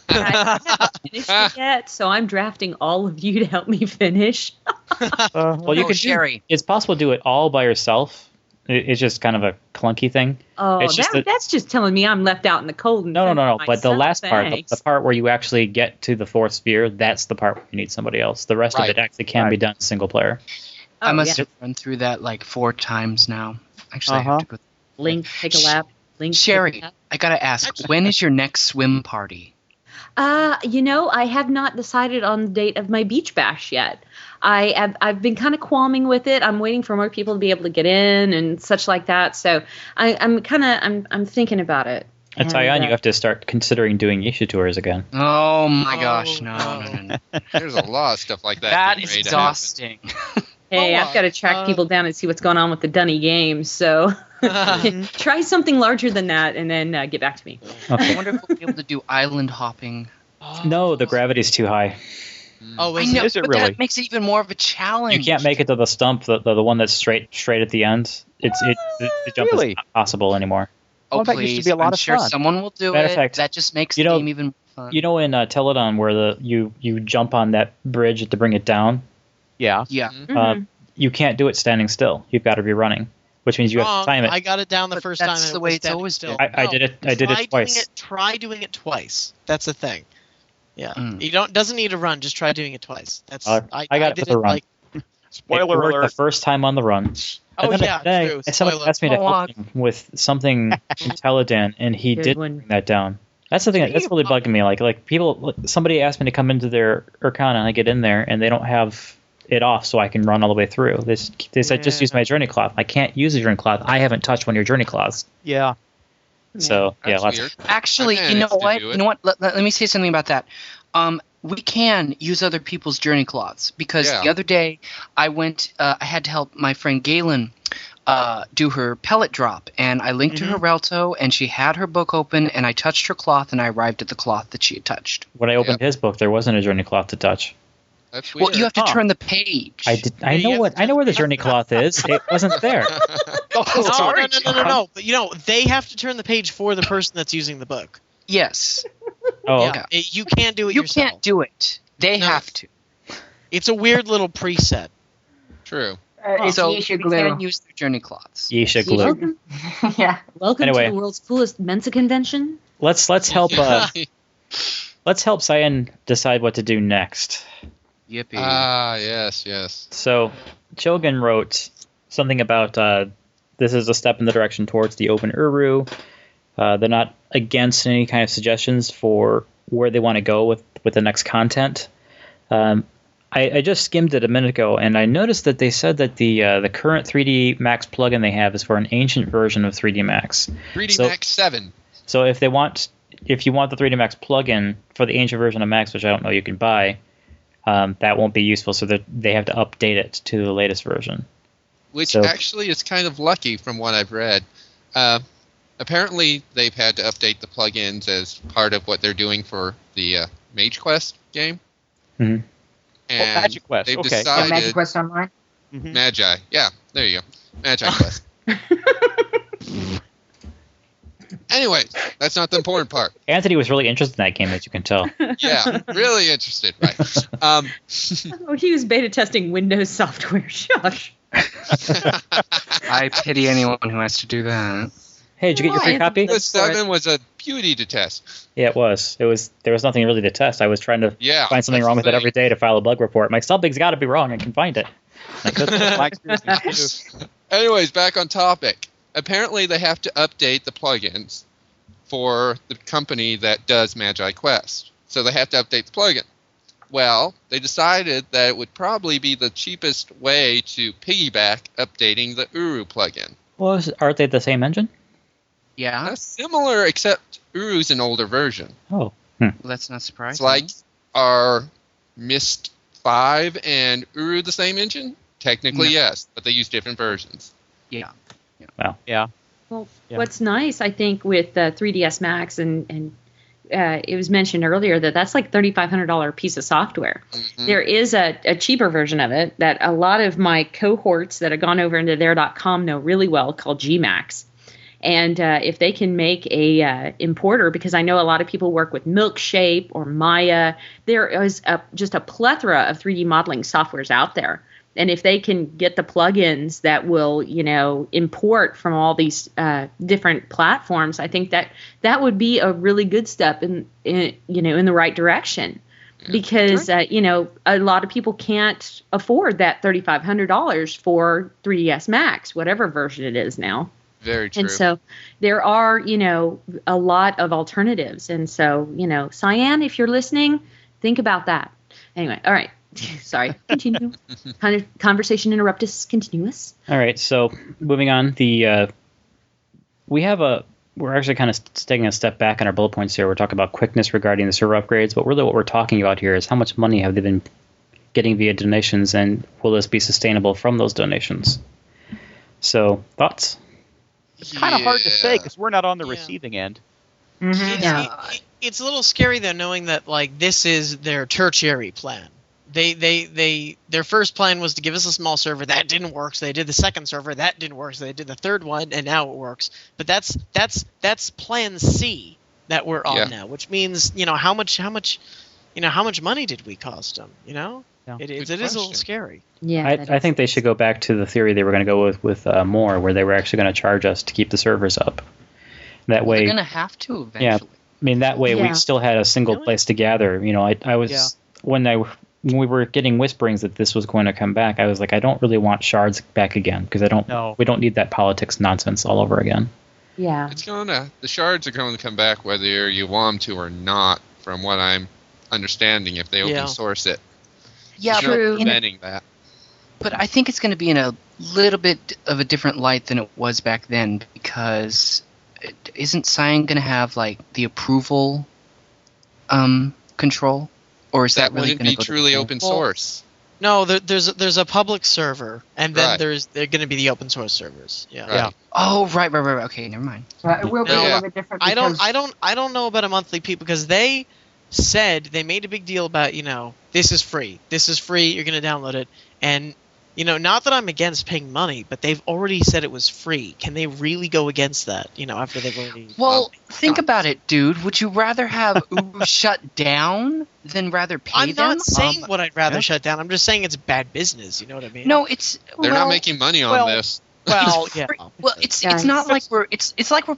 I haven't finished it yet, so I'm drafting all of you to help me finish. Well, you could. Sherry. It's possible to do it all by yourself. It's just kind of a clunky thing. Oh, it's just that's just telling me I'm left out in the cold. No. But the last part, thanks. the part where you actually get to the fourth sphere, that's the part where you need somebody else. The rest of it actually can be done single player. I must have run through that like 4 times now. Actually, I have to go. Link, take a lap. Link, Sherry, I gotta ask, when is your next swim party? I have not decided on the date of my beach bash yet. I've been kind of qualming with it. I'm waiting for more people to be able to get in and such like that. So I'm thinking about it. And Tyon, you have to start considering doing Yisha tours again. Oh my gosh, no. There's a lot of stuff like that. That is exhausting. Hey, I've got to track people down and see what's going on with the Dunny games. So try something larger than that and then get back to me. Okay. I wonder if we'll be able to do island hopping. No, the gravity's too high. Oh, I know, is it but really? that makes it even more of a challenge. You can't make it to the stump, the one that's straight at the end. The jump is not possible anymore. Oh, please. I'm sure someone will do Matter it. of fact, That just makes the game even more fun. You know in Teledon where you jump on that bridge to bring it down? Yeah. Yeah. You can't do it standing still. You've got to be running, which means you have to time it. I got it down the first time. That's the way it's always still. I did it twice. Try doing it twice. That's the thing. Yeah. Mm. You doesn't need to run. Just try doing it twice. That's I got it did for the run. Spoiler it worked alert. The first time on the run. Oh, and then true. Someone asked me to help him with something in Teledan, and he did bring that down. That's the thing that's really bugging me. Like people, somebody asked me to come into their Urkana, and I get in there, and they don't have it off so I can run all the way through. They said just use my journey cloth. I can't use the journey cloth. I haven't touched one of your journey cloths. Yeah. So That's weird. Actually, you know what? Let me say something about that. We can use other people's journey cloths because the other day I went. I had to help my friend Galen do her pellet drop, and I linked to her Relto, and she had her book open, and I touched her cloth, and I arrived at the cloth that she had touched. When I opened his book, there wasn't a journey cloth to touch. That's weird. Well, you have to turn the page. I know where the journey cloth is. It wasn't there. No. But they have to turn the page for the person that's using the book. Yes. Oh, yeah. You can't do it yourself. You can't do it. They have to. It's a weird little preset. True. It's so Yisha we glue. can use their journey cloths. Yisha glue. Yeah. Welcome Anyway. to the world's coolest Mensa convention. Let's help Cyan decide what to do next. Yippee. Yes. So Chogan wrote something about this is a step in the direction towards the open Uru. They're not against any kind of suggestions for where they want to go with the next content. I just skimmed it a minute ago, and I noticed that they said that the current 3D Max plugin they have is for an ancient version of 3D Max. 3D Max 7. So if you want the 3D Max plugin for the ancient version of Max, which I don't know you can buy, that won't be useful. So that they have to update it to the latest version. Which actually is kind of lucky from what I've read. Apparently, they've had to update the plugins as part of what they're doing for the Mage Quest game. Mm-hmm. And Magic Quest. they've Okay. decided... Magic Quest Online? Mm-hmm. Magi. Yeah, there you go. Magi Quest. Anyways, that's not the important part. Anthony was really interested in that game, as you can tell. Yeah, really interested. Right. Oh, he was beta testing Windows software. Shush. I pity anyone who has to do that. Hey, did you get your free copy? The 7 was a beauty to test. Yeah, it was. There was nothing really to test. I was trying to find something wrong with it every day to file a bug report. My something's got to be wrong. I can find it. Anyways, back on topic. Apparently, they have to update the plugins for the company that does Magi Quest. So they have to update the plugin. Well, they decided that it would probably be the cheapest way to piggyback updating the Uru plugin. Well, aren't they the same engine? Yeah. Similar, except Uru's an older version. Oh. Well, that's not surprising. It's like, are Myst 5 and Uru the same engine? Technically, yes, but they use different versions. Yeah. Wow. Yeah. Well, what's nice, I think, with 3ds Max, and it was mentioned earlier that's like $3,500 piece of software. Mm-hmm. There is a cheaper version of it that a lot of my cohorts that have gone over into their.com know really well, called Gmax. And if they can make a importer, because I know a lot of people work with Milkshape or Maya, there is just a plethora of 3D modeling softwares out there And if they can get the plugins that will, import from all these different platforms, I think that would be a really good step in the right direction. Because, a lot of people can't afford that $3,500 for 3DS Max, whatever version it is now. Very true. And so there are, a lot of alternatives. And so, Cyan, if you're listening, think about that. Anyway, all right. Sorry. Continue. Kind of conversation interruptus continuous. All right. So moving on, we're actually kind of taking a step back in our bullet points here. We're talking about quickness regarding the server upgrades, but really what we're talking about here is how much money have they been getting via donations, and will this be sustainable from those donations? So, thoughts? It's kind of hard to say because we're not on the receiving end. It's a little scary though, knowing that this is their tertiary plan. Their first plan was to give us a small server. That didn't work, so they did the second server. That didn't work, so they did the third one, and now it works. But that's plan C that we're on now, which means how much money did we cost them? It is a little scary. Yeah, I think they should go back to the theory they were going to go with more, where they were actually going to charge us to keep the servers up. That way, they're going to have to eventually. Yeah, I mean that way we still had a single place to gather. I was when we were getting whisperings that this was going to come back, I was like, I don't really want shards back again because we don't need that politics nonsense all over again. Yeah, the shards are going to come back whether you want them to or not. From what I'm understanding, if they open source it, true. Preventing that. But I think it's going to be in a little bit of a different light than it was back then, because isn't Cyan going to have the approval control? Or is that really going to be truly open source? No, there's a public server, and then they're going to be the open source servers. Yeah. Right. Oh, right. Okay, never mind. It will be a little bit different. I don't know about a monthly people, because they made a big deal about this is free. This is free. You're going to download it, and not that I'm against paying money, but they've already said it was free. Can they really go against that? After they've already. Well, think about it, dude. Would you rather have Uber shut down than rather pay them? I'm not saying what I'd rather shut down. I'm just saying it's bad business. You know what I mean? No, they're not making money on this. Well, yeah. Well, it's not like it's like we're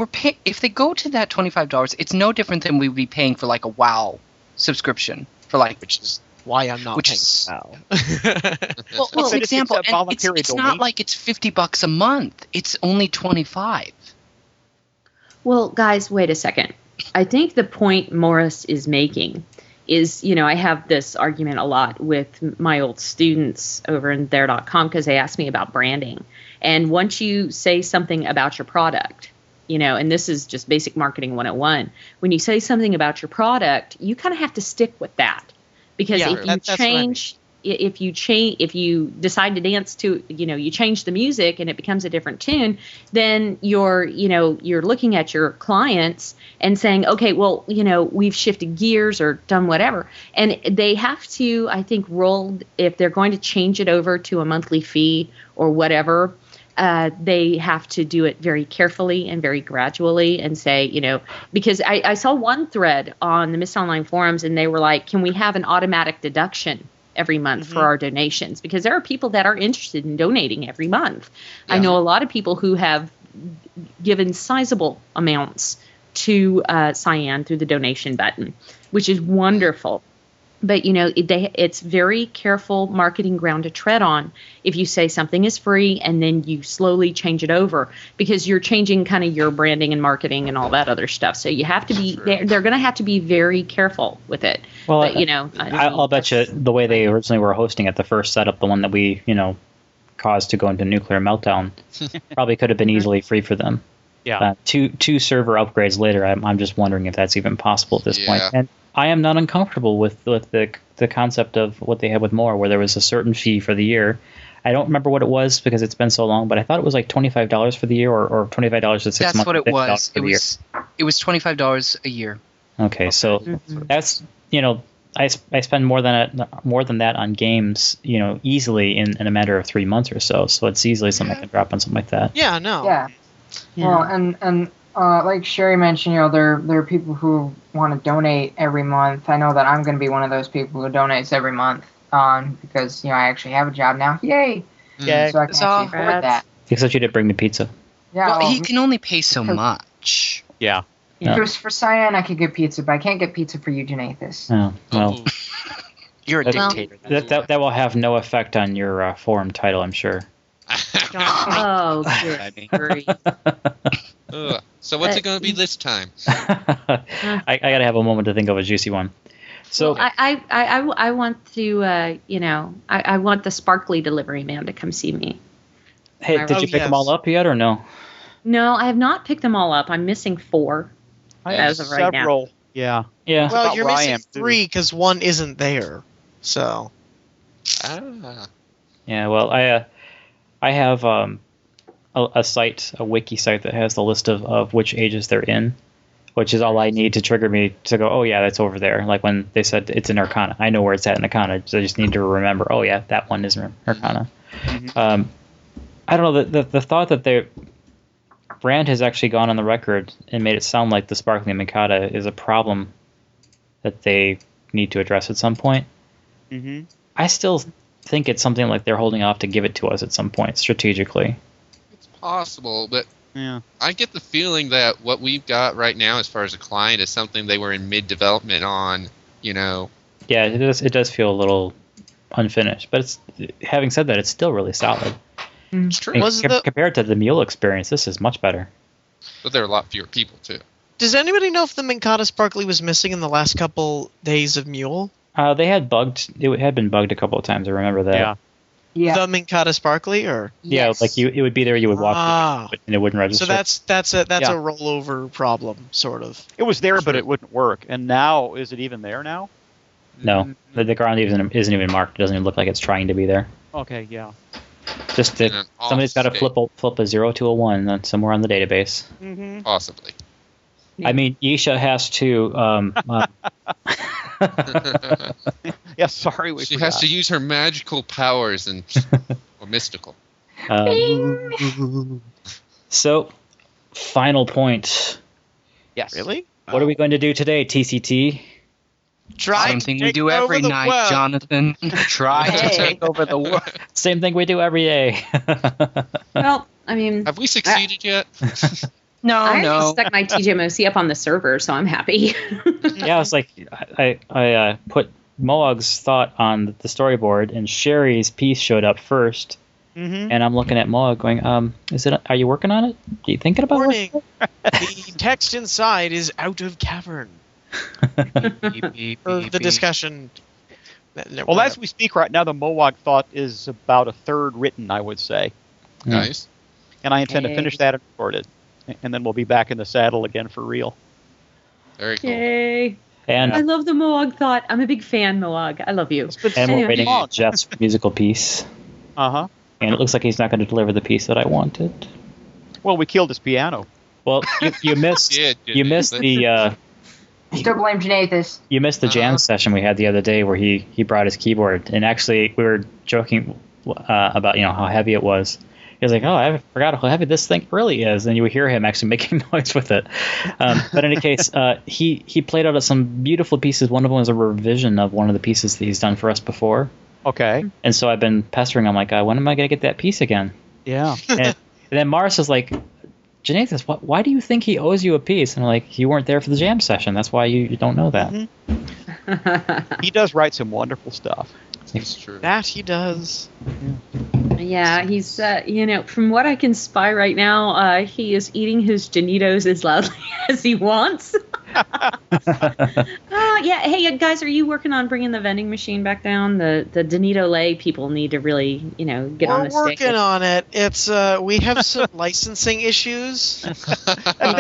paying. If they go to that $25, it's no different than we'd be paying for a WoW subscription for which is why I'm not paying WoW. well, it's an example. It's not like it's $50 a month. It's only $25. Well, guys, wait a second. I think the point Morris is making is, I have this argument a lot with my old students over in there.com because they ask me about branding. And once you say something about your product, and this is just basic marketing 101, when you say something about your product, you kind of have to stick with that. Because if you decide to dance to, you change the music and it becomes a different tune, then you're looking at your clients and saying, okay, well, we've shifted gears or done whatever. And they have to, I think, if they're going to change it over to a monthly fee or whatever, they have to do it very carefully and very gradually and say, because I saw one thread on the Mist Online forums and they were like, can we have an automatic deduction every month for our donations? Because there are people that are interested in donating every month. Yeah. I know a lot of people who have given sizable amounts to Cyan through the donation button, which is wonderful. But, it's very careful marketing ground to tread on if you say something is free and then you slowly change it over, because you're changing kind of your branding and marketing and all that other stuff. So you have to be, they're going to have to be very careful with it. Well, but, I'll bet you the way they originally were hosting it, the first setup, the one that we, caused to go into nuclear meltdown, probably could have been easily free for them. Yeah. Two server upgrades later, I'm just wondering if that's even possible at this point. And I am not uncomfortable with the concept of what they had with More, where there was a certain fee for the year. I don't remember what it was because it's been so long, but I thought it was like $25 for the year or $25 for 6 months. That's what it was. It was $25 a year. Okay, so that's I spend more than that on games, easily in a matter of 3 months or so. So it's easily something I can drop on something like that. Yeah, no. Yeah. Well, and like Sherry mentioned, there are people who want to donate every month. I know that I'm going to be one of those people who donates every month. because I actually have a job now. Yay! Yeah. So I can actually afford that. Except you didn't bring the pizza. Yeah. Well, he can only pay so much. Yeah. If it was for Cyan, I could get pizza, but I can't get pizza for you, Janathus. Oh, well. You're a dictator. That will have no effect on your forum title, I'm sure. Oh, good. So what's it going to be this time? I got to have a moment to think of a juicy one. So well, I want to, I want the sparkly delivery man to come see me. Hey, did you pick them all up yet or no? No, I have not picked them all up. I'm missing 4 as of right now. Yeah. Yeah. Well, you're missing 3 because 1 isn't there. So. Yeah. Well, I have a site, a wiki site that has the list of which ages they're in, which is all I need to trigger me to go, oh yeah, that's over there. Like when they said it's in Arcana, I know where it's at in Arcana, so I just need to remember, oh yeah, that one is in Arcana. Mm-hmm. I don't know, the thought that Brand has actually gone on the record and made it sound like the Sparkling Mikata is a problem that they need to address at some point. Mm-hmm. I still think it's something like they're holding off to give it to us at some point strategically. It's possible, but yeah. I get the feeling that what we've got right now as far as a client is something they were in mid-development on, Yeah, it does feel a little unfinished, but having said that, it's still really solid. It's true. Compared to the Mule experience, this is much better. But there are a lot fewer people, too. Does anybody know if the Minkata Sparkly was missing in the last couple days of Mule? They had bugged. It had been bugged a couple of times. I remember that. Yeah. The Minkata Sparkly, or yes. Like it would be there. You would watch it, and it wouldn't register. So that's a rollover problem, sort of. It was there, but it wouldn't work. And now, is it even there now? No, the ground isn't even marked. It doesn't even look like it's trying to be there. Okay, yeah. Just that somebody's got to flip a 0 to a 1 somewhere on the database. Mm-hmm. Possibly. I mean, Yisha has to. Yeah, sorry, we She forgot. has to use her magical powers or mystical. So, final point. Yes. Really? What are we going to do today, TCT? Something we do every night, Jonathan. Try to take over the world. Same thing we do every day. Well, I mean... Have we succeeded yet? I stuck my TJMOC up on the server, so I'm happy. Yeah, it's like I put Mowog's Thought on the storyboard, and Sherry's piece showed up first. Mm-hmm. And I'm looking at Mowog going, are you working on it? Are you thinking about it? The text inside is out of Cavern. The discussion. Well, as we speak right now, the Mowog Thought is about a third written, I would say. Nice. And I intend to finish that and record it. And then we'll be back in the saddle again for real. Very cool. Yay. And I love the Mowog Thought. I'm a big fan, Mowog. I love you. And we're waiting on Jeff's musical piece. Uh-huh. And it looks like he's not going to deliver the piece that I wanted. Well, we killed his piano. Well, you missed the... Still blame Janathus. You missed the jam session we had the other day where he brought his keyboard. And actually, we were joking about how heavy it was. He was like, oh, I forgot how heavy this thing really is. And you would hear him actually making noise with it. But in any case, he played out some beautiful pieces. One of them was a revision of one of the pieces that he's done for us before. Okay. And so I've been pestering him like, when am I going to get that piece again? Yeah. And then Mars is like, Janathus, why do you think he owes you a piece? And I'm like, you weren't there for the jam session. That's why you don't know that. Mm-hmm. He does write some wonderful stuff. That's true. That he does. Yeah, he's, from what I can spy right now, he is eating his Janitos as loudly as he wants. Yeah, hey, guys, are you working on bringing the vending machine back down? The Donito Lay people need to really, get on the stick. We're working on it. It's, we have some licensing issues. That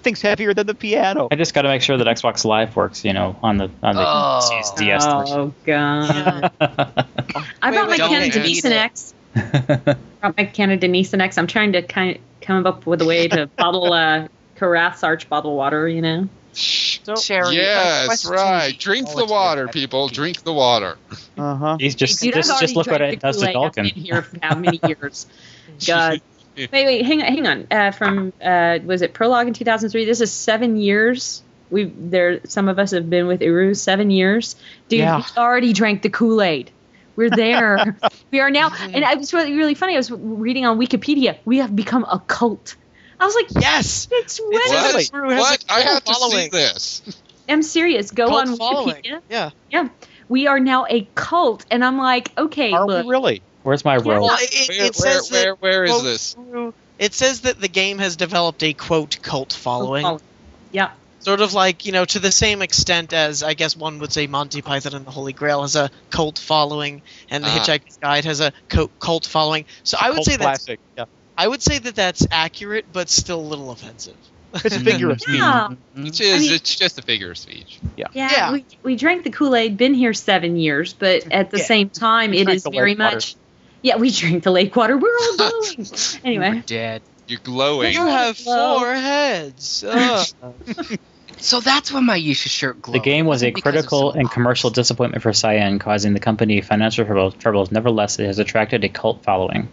thing's heavier than the piano. I just got to make sure that Xbox Live works, on the DS. Oh, God. I brought my Canon Denison X. I'm trying to kind of come up with a way to bottle Carath's Arch bottled water, So, yes, right. Drink the water, people. Drink the water. Uh-huh. He's just look what it does to Dalkin. I've been here for how many years? God. Wait, hang on. From was it Prologue in 2003? This is 7 years Some of us have been with Uru 7 years. Dude, Yeah. we already drank the Kool-Aid. We're there. We are now. And it was really funny. I was reading on Wikipedia. We have become a cult. I was like, yes, it's What? I have to see this. I'm serious. Go Cult on following. Wikipedia. Yeah. We are now a cult, and I'm like, okay, Are look. we really? Where's my robe? Well, it says that, where is quote, this? It says that the game has developed a quote cult following. Yeah. Sort of like, to the same extent as I guess one would say Monty Python and the Holy Grail has a cult following, and the Hitchhiker's Guide has a cult following. So I would say classic. Yeah. I would say that that's accurate, but still a little offensive. It's a figure of speech. Yeah. It's just a figure of speech. Yeah. We drank the Kool-Aid, been here 7 years, but at the same time, it is very much. Yeah, we drink the lake water. We're all glowing. Anyway. Dead. You're glowing. You have 4 heads. So that's why my Yisha shirt glowed. The game was a Because of critical some- and commercial disappointment for Cyan, causing the company financial troubles. Nevertheless, it has attracted a cult following.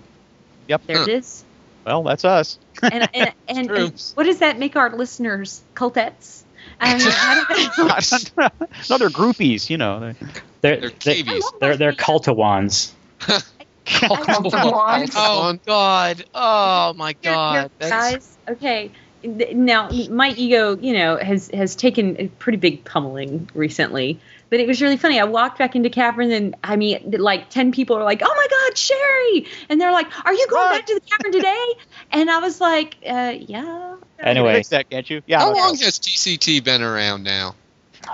Yep. There it is. Well, that's us. And what does that make our listeners? Cultettes? I mean, No, they're groupies, They're cultawans. Oh God! Oh my God! Guys, okay. Now my ego, has taken a pretty big pummeling recently. But it was really funny. I walked back into Cavern, and I mean, like 10 people are like, "Oh my God, Sherry!" And they're like, "Are you going back to the Cavern today?" And I was like, "Yeah." Anyway, fix that, can't you? Yeah. How long has TCT been around now?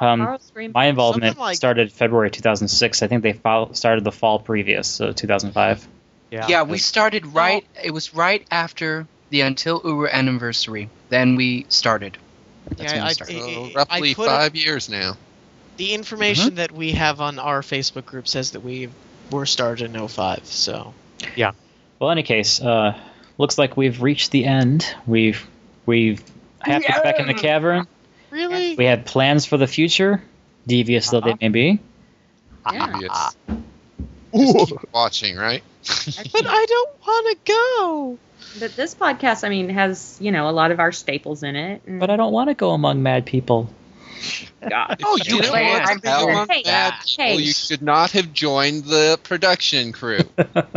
My involvement Something like- started February 2006. I think they started the fall previous, so 2005. Yeah, we started right. It was right after the Until Uru anniversary. Then we started. That's when we started. So roughly 5 years now. The information that we have on our Facebook group says that we were started in 05. So yeah. Well, in any case, looks like we've reached the end. We have to get back in the cavern. Really? We have plans for the future, devious though they may be. Just keep watching, right? But I don't want to go. But this podcast, I mean, has a lot of our staples in it. And But I don't want to go among mad people. God. Oh, you can't tell them Hey, bad people. You should not have joined the production crew.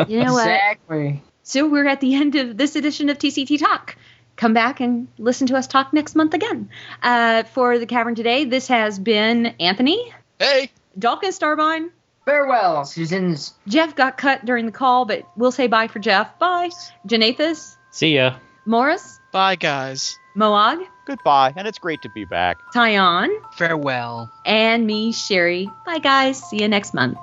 You know what? Exactly. So we're at the end of this edition of TCT Talk. Come back and listen to us talk next month again. For the Cavern Today, this has been Anthony. Hey. Dalkin Starbine. Farewell, Susans. Jeff got cut during the call, but we'll say bye for Jeff. Bye. Janathus. See ya. Morris. Bye, guys. Mowog. Goodbye, and it's great to be back. Tyon. Farewell. And me, Sherry. Bye, guys. See you next month.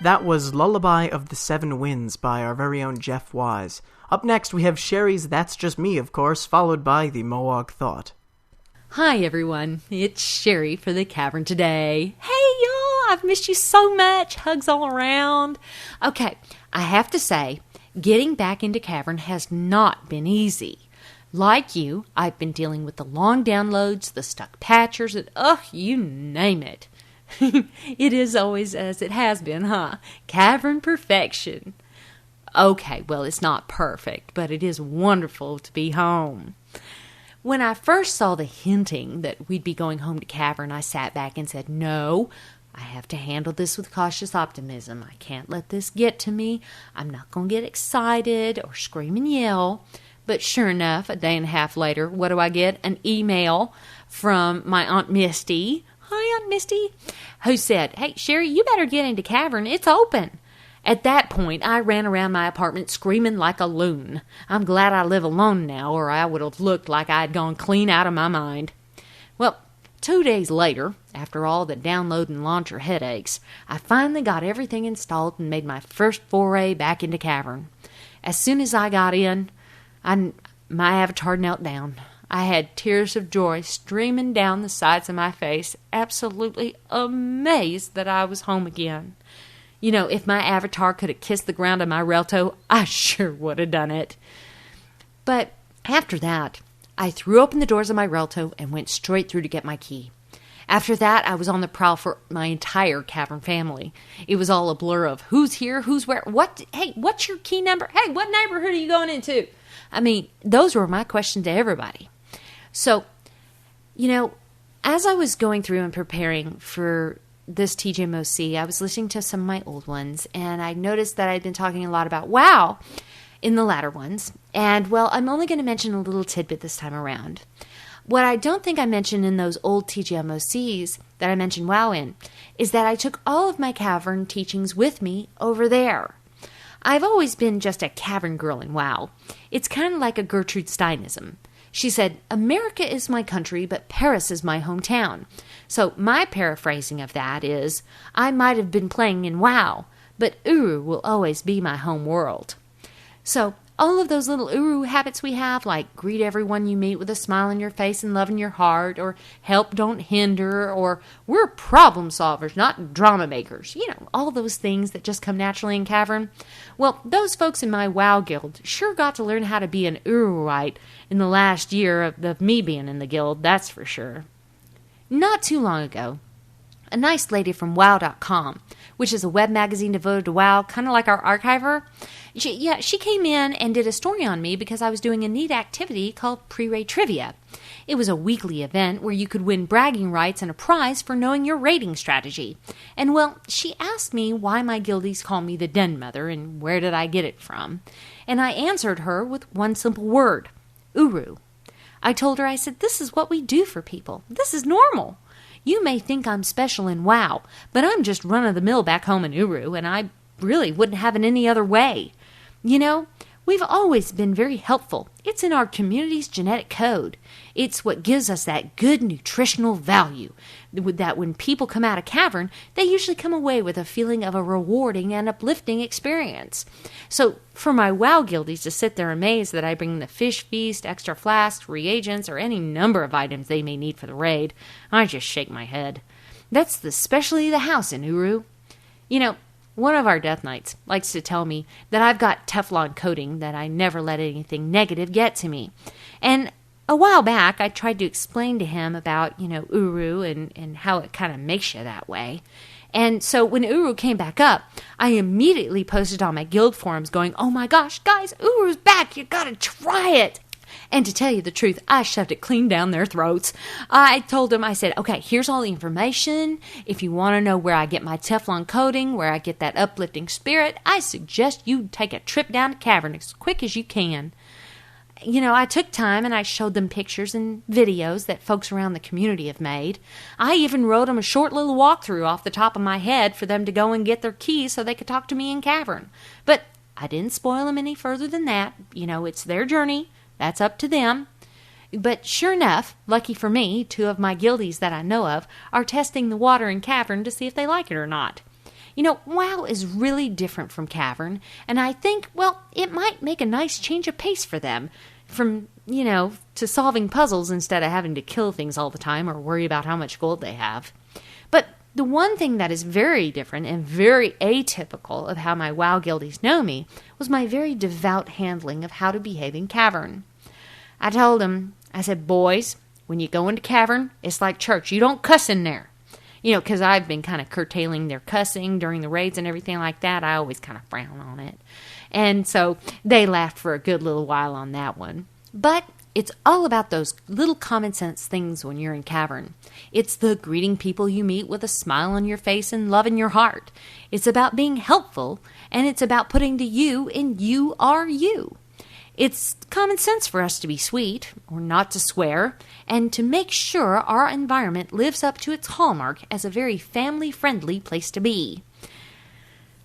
That was Lullaby of the Seven Winds by our very own Jeff Wise. Up next, we have Sherry's That's Just Me, of course, followed by the Mowog Thought. Hi, everyone. It's Sherry for the Cavern Today. Hey, y'all. I've missed you so much. Hugs all around. Okay, I have to say, getting back into Cavern has not been easy. Like you, I've been dealing with the long downloads, the stuck patchers, and you name it. It is always as it has been, huh? Cavern perfection. Okay, well, it's not perfect, but it is wonderful to be home. When I first saw the hinting that we'd be going home to Cavern, I sat back and said, no, I have to handle this with cautious optimism. I can't let this get to me. I'm not going to get excited or scream and yell. But sure enough, a day and a half later, what do I get? An email from my Aunt Misty. Hi, Aunt Misty. Who said, hey, Sherry, you better get into Cavern. It's open. At that point, I ran around my apartment screaming like a loon. I'm glad I live alone now, or I would have looked like I had gone clean out of my mind. Well, 2 days later, after all the download and launcher headaches, I finally got everything installed and made my first foray back into Cavern. As soon as I got in, my avatar knelt down. I had tears of joy streaming down the sides of my face, absolutely amazed that I was home again. You know, if my avatar could have kissed the ground of my Relto, I sure would have done it. But after that, I threw open the doors of my Relto and went straight through to get my key. After that, I was on the prowl for my entire Cavern family. It was all a blur of who's here, who's where, what, hey, what's your key number? Hey, what neighborhood are you going into? I mean, those were my questions to everybody. So, you know, as I was going through and preparing for this TGMOC, I was listening to some of my old ones, and I noticed that I'd been talking a lot about WoW in the latter ones. And, well, I'm only going to mention a little tidbit this time around. What I don't think I mentioned in those old TGMOCs that I mentioned WoW in is that I took all of my Cavern teachings with me over there. I've always been just a Cavern girl in WoW. It's kind of like a Gertrude Steinism. She said, America is my country, but Paris is my hometown. So my paraphrasing of that is, I might have been playing in WoW, but Uru will always be my home world. So all of those little Uru habits we have, like greet everyone you meet with a smile on your face and love in your heart, or help don't hinder, or we're problem solvers, not drama makers. You know, all those things that just come naturally in Cavern. Well, those folks in my WoW guild sure got to learn how to be an Uruite in the last year of me being in the guild, that's for sure. Not too long ago, a nice lady from WoW.com, which is a web magazine devoted to WoW, kind of like our archiver. She came in and did a story on me because I was doing a neat activity called Pre-Raid Trivia. It was a weekly event where you could win bragging rights and a prize for knowing your raiding strategy. And, well, she asked me why my guildies call me the Den Mother and where did I get it from. And I answered her with one simple word, Uru. I told her, I said, this is what we do for people. This is normal. You may think I'm special in WoW, but I'm just run-of-the-mill back home in Uru, and I really wouldn't have it any other way. You know, we've always been very helpful. It's in our community's genetic code. It's what gives us that good nutritional value, that when people come out of Cavern, they usually come away with a feeling of a rewarding and uplifting experience. So for my WoW guildies to sit there amazed that I bring the fish feast, extra flasks, reagents, or any number of items they may need for the raid, I just shake my head. That's the specialty of the house in Uru. You know, one of our Death Knights likes to tell me that I've got Teflon coating, that I never let anything negative get to me. And a while back, I tried to explain to him about, you know, Uru and how it kind of makes you that way. And so when Uru came back up, I immediately posted on my guild forums going, oh my gosh, guys, Uru's back. You gotta try it. And to tell you the truth, I shoved it clean down their throats. I told them, I said, okay, here's all the information. If you want to know where I get my Teflon coating, where I get that uplifting spirit, I suggest you take a trip down to Cavern as quick as you can. You know, I took time and I showed them pictures and videos that folks around the community have made. I even wrote them a short little walkthrough off the top of my head for them to go and get their keys so they could talk to me in Cavern. But I didn't spoil them any further than that. You know, it's their journey. That's up to them. But sure enough, lucky for me, 2 of my guildies that I know of are testing the water in Cavern to see if they like it or not. You know, WoW is really different from Cavern, and I think, well, it might make a nice change of pace for them. From, you know, to solving puzzles instead of having to kill things all the time or worry about how much gold they have. But the one thing that is very different and very atypical of how my WoW guildies know me was my very devout handling of how to behave in Cavern. I told them, I said, boys, when you go into Cavern, it's like church. You don't cuss in there. You know, because I've been kind of curtailing their cussing during the raids and everything like that. I always kind of frown on it. And so they laughed for a good little while on that one. But It's all about those little common sense things when you're in Cavern. It's the greeting people you meet with a smile on your face and love in your heart. It's about being helpful, and it's about putting to you in you are you. It's common sense for us to be sweet, or not to swear, and to make sure our environment lives up to its hallmark as a very family-friendly place to be.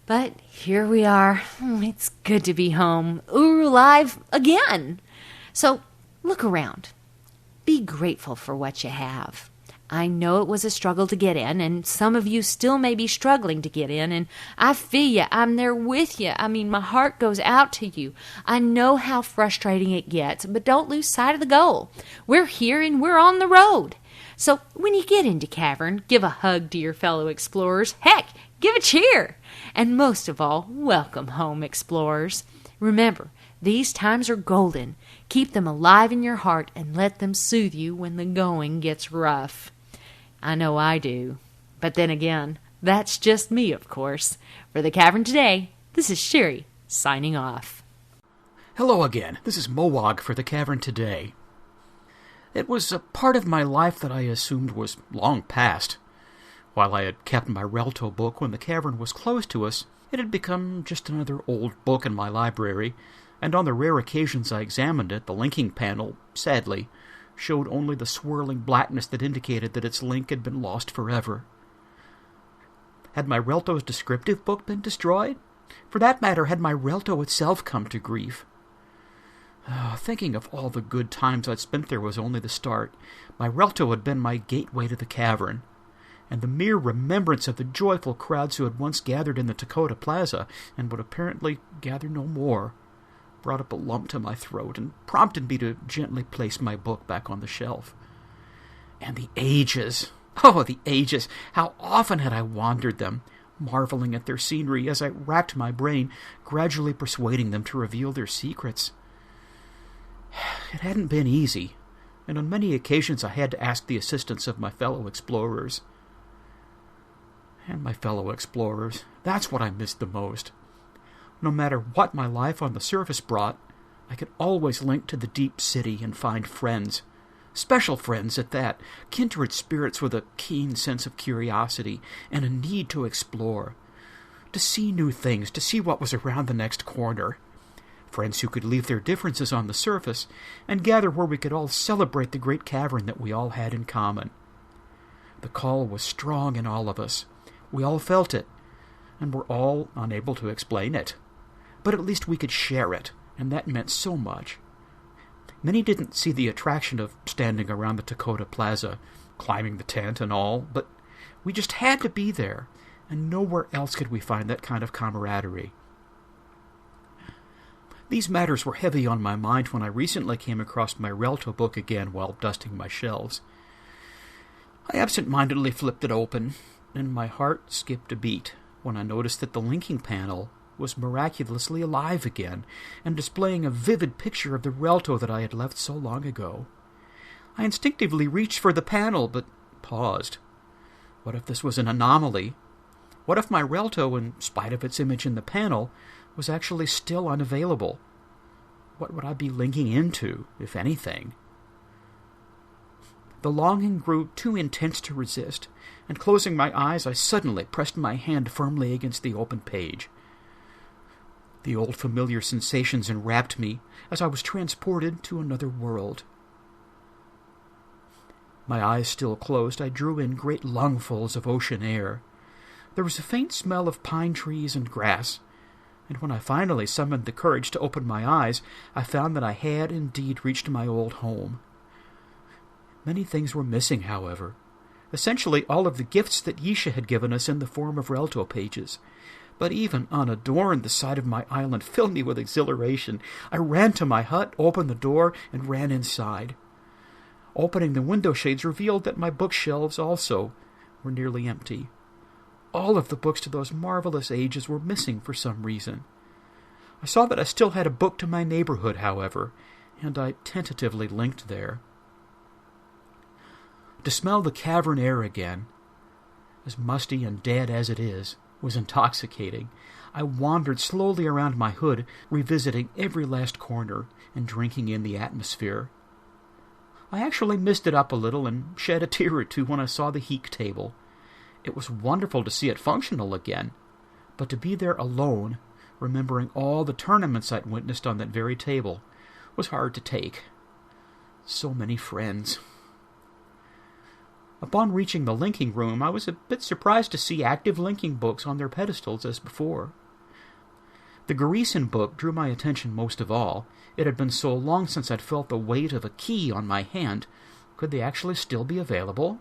But here we are. It's good to be home. Alive again. So look around. Be grateful for what you have. I know it was a struggle to get in, and some of you still may be struggling to get in, and I feel you. I'm there with you. I mean, my heart goes out to you. I know how frustrating it gets, but don't lose sight of the goal. We're here and we're on the road. So when you get into Cavern, give a hug to your fellow explorers. Heck, give a cheer. And most of all, welcome home, explorers. Remember, these times are golden. Keep them alive in your heart and let them soothe you when the going gets rough. I know I do. But then again, that's just me, of course. For the Cavern Today, this is Sherry, signing off. Hello again. This is Mowog for the Cavern Today. It was a part of my life that I assumed was long past. While I had kept my Relto book when the cavern was closed to us, it had become just another old book in my library, and on the rare occasions I examined it, the linking panel, sadly, showed only the swirling blackness that indicated that its link had been lost forever. Had my Relto's descriptive book been destroyed? For that matter, had my Relto itself come to grief? Thinking of all the good times I'd spent there was only the start. My Relto had been my gateway to the cavern, and the mere remembrance of the joyful crowds who had once gathered in the Dakota Plaza, and would apparently gather no more, brought up a lump to my throat and prompted me to gently place my book back on the shelf. And the ages! Oh, the ages! How often had I wandered them, marveling at their scenery as I racked my brain, gradually persuading them to reveal their secrets. It hadn't been easy, and on many occasions I had to ask the assistance of my fellow explorers. And my fellow explorers, that's what I missed the most. No matter what my life on the surface brought, I could always link to the deep city and find friends. Special friends at that, kindred spirits with a keen sense of curiosity and a need to explore. To see new things, to see what was around the next corner. Friends who could leave their differences on the surface and gather where we could all celebrate the great cavern that we all had in common. The call was strong in all of us. We all felt it, and were all unable to explain it. But at least we could share it, and that meant so much. Many didn't see the attraction of standing around the Dakota Plaza, climbing the tent and all, but we just had to be there, and nowhere else could we find that kind of camaraderie. These matters were heavy on my mind when I recently came across my Relto book again while dusting my shelves. I absent-mindedly flipped it open, and my heart skipped a beat when I noticed that the linking panel was miraculously alive again and displaying a vivid picture of the Relto that I had left so long ago. I instinctively reached for the panel, but paused. What if this was an anomaly? What if my Relto, in spite of its image in the panel, was actually still unavailable? What would I be linking into, if anything? The longing grew too intense to resist, and closing my eyes, I suddenly pressed my hand firmly against the open page. The old familiar sensations enwrapped me as I was transported to another world. My eyes still closed, I drew in great lungfuls of ocean air. There was a faint smell of pine trees and grass, and when I finally summoned the courage to open my eyes, I found that I had indeed reached my old home. Many things were missing, however. Essentially all of the gifts that Yisha had given us in the form of Relto pages. But even unadorned, the sight of my island filled me with exhilaration. I ran to my hut, opened the door, and ran inside. Opening the window shades revealed that my bookshelves also were nearly empty. All of the books to those marvelous ages were missing for some reason. I saw that I still had a book to my neighborhood, however, and I tentatively linked there. To smell the cavern air again, as musty and dead as it is, was intoxicating. I wandered slowly around my hood, revisiting every last corner and drinking in the atmosphere. I actually missed it up a little and shed a tear or two when I saw the Heek table. It was wonderful to see it functional again, but to be there alone, remembering all the tournaments I'd witnessed on that very table, was hard to take. So many friends. Upon reaching the linking room, I was a bit surprised to see active linking books on their pedestals as before. The Garisan book drew my attention most of all. It had been so long since I'd felt the weight of a key on my hand. Could they actually still be available?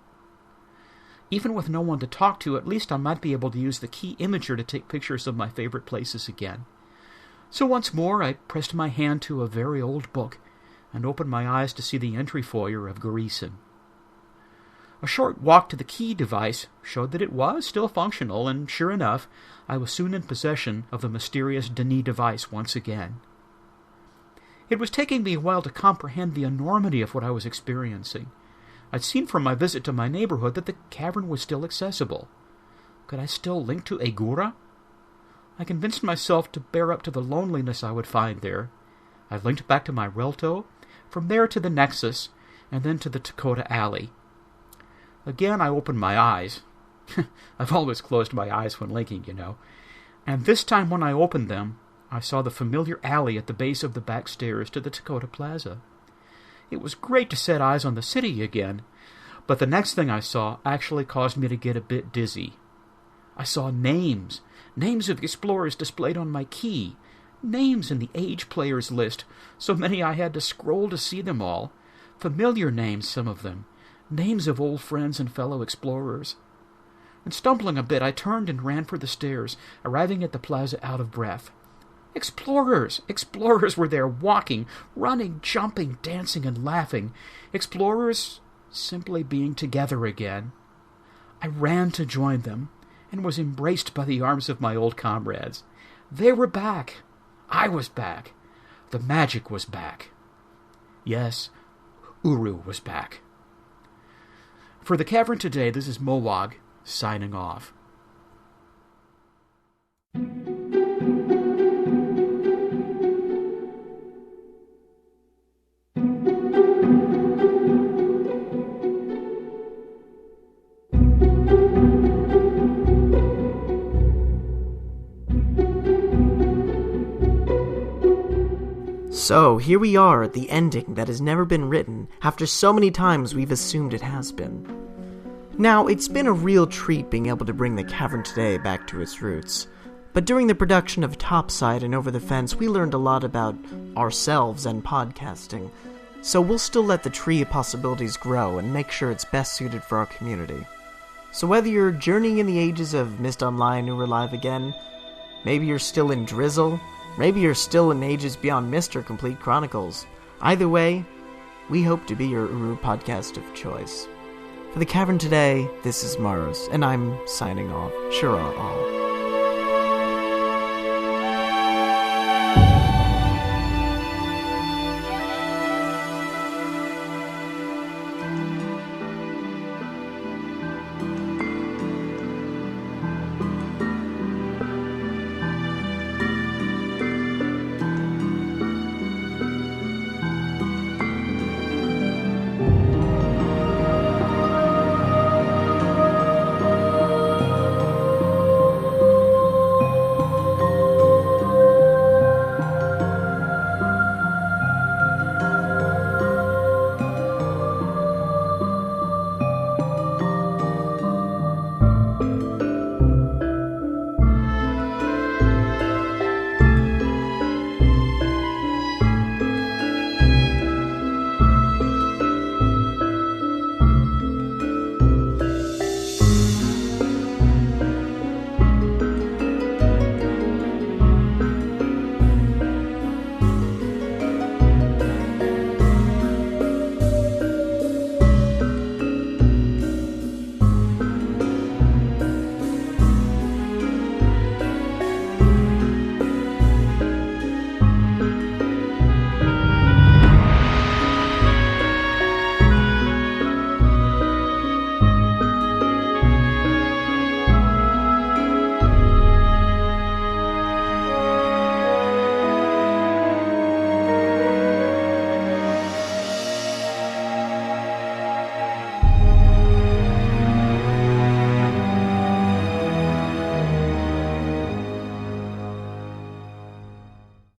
Even with no one to talk to, at least I might be able to use the key imager to take pictures of my favorite places again. So once more I pressed my hand to a very old book and opened my eyes to see the entry foyer of Garisan. A short walk to the key device showed that it was still functional, and sure enough, I was soon in possession of the mysterious Denis device once again. It was taking me a while to comprehend the enormity of what I was experiencing. I'd seen from my visit to my neighborhood that the cavern was still accessible. Could I still link to Agura? I convinced myself to bear up to the loneliness I would find there. I linked back to my Relto, from there to the Nexus, and then to the Dakota Alley. Again, I opened my eyes. I've always closed my eyes when linking, you know. And this time when I opened them, I saw the familiar alley at the base of the back stairs to the Dakota Plaza. It was great to set eyes on the city again, but the next thing I saw actually caused me to get a bit dizzy. I saw names of explorers displayed on my key, names in the Age Players list, so many I had to scroll to see them all. Familiar names, some of them. Names of old friends and fellow explorers. And stumbling a bit, I turned and ran for the stairs, arriving at the plaza out of breath. Explorers! Explorers were there, walking, running, jumping, dancing, and laughing. Explorers simply being together again. I ran to join them, and was embraced by the arms of my old comrades. They were back. I was back. The magic was back. Yes, Uru was back. For the Cavern Today, this is Mowog, signing off. So, here we are at the ending that has never been written, after so many times we've assumed it has been. Now, it's been a real treat being able to bring the Cavern Today back to its roots. But during the production of Topside and Over the Fence, we learned a lot about ourselves and podcasting. So we'll still let the tree of possibilities grow and make sure it's best suited for our community. So whether you're journeying in the ages of Mist Online or Alive Again, maybe you're still in Drizzle, maybe you're still in Ages Beyond Mist or Complete Chronicles. Either way, we hope to be your Uru podcast of choice. For the Cavern Today, this is Mars, and I'm signing off. Shura all.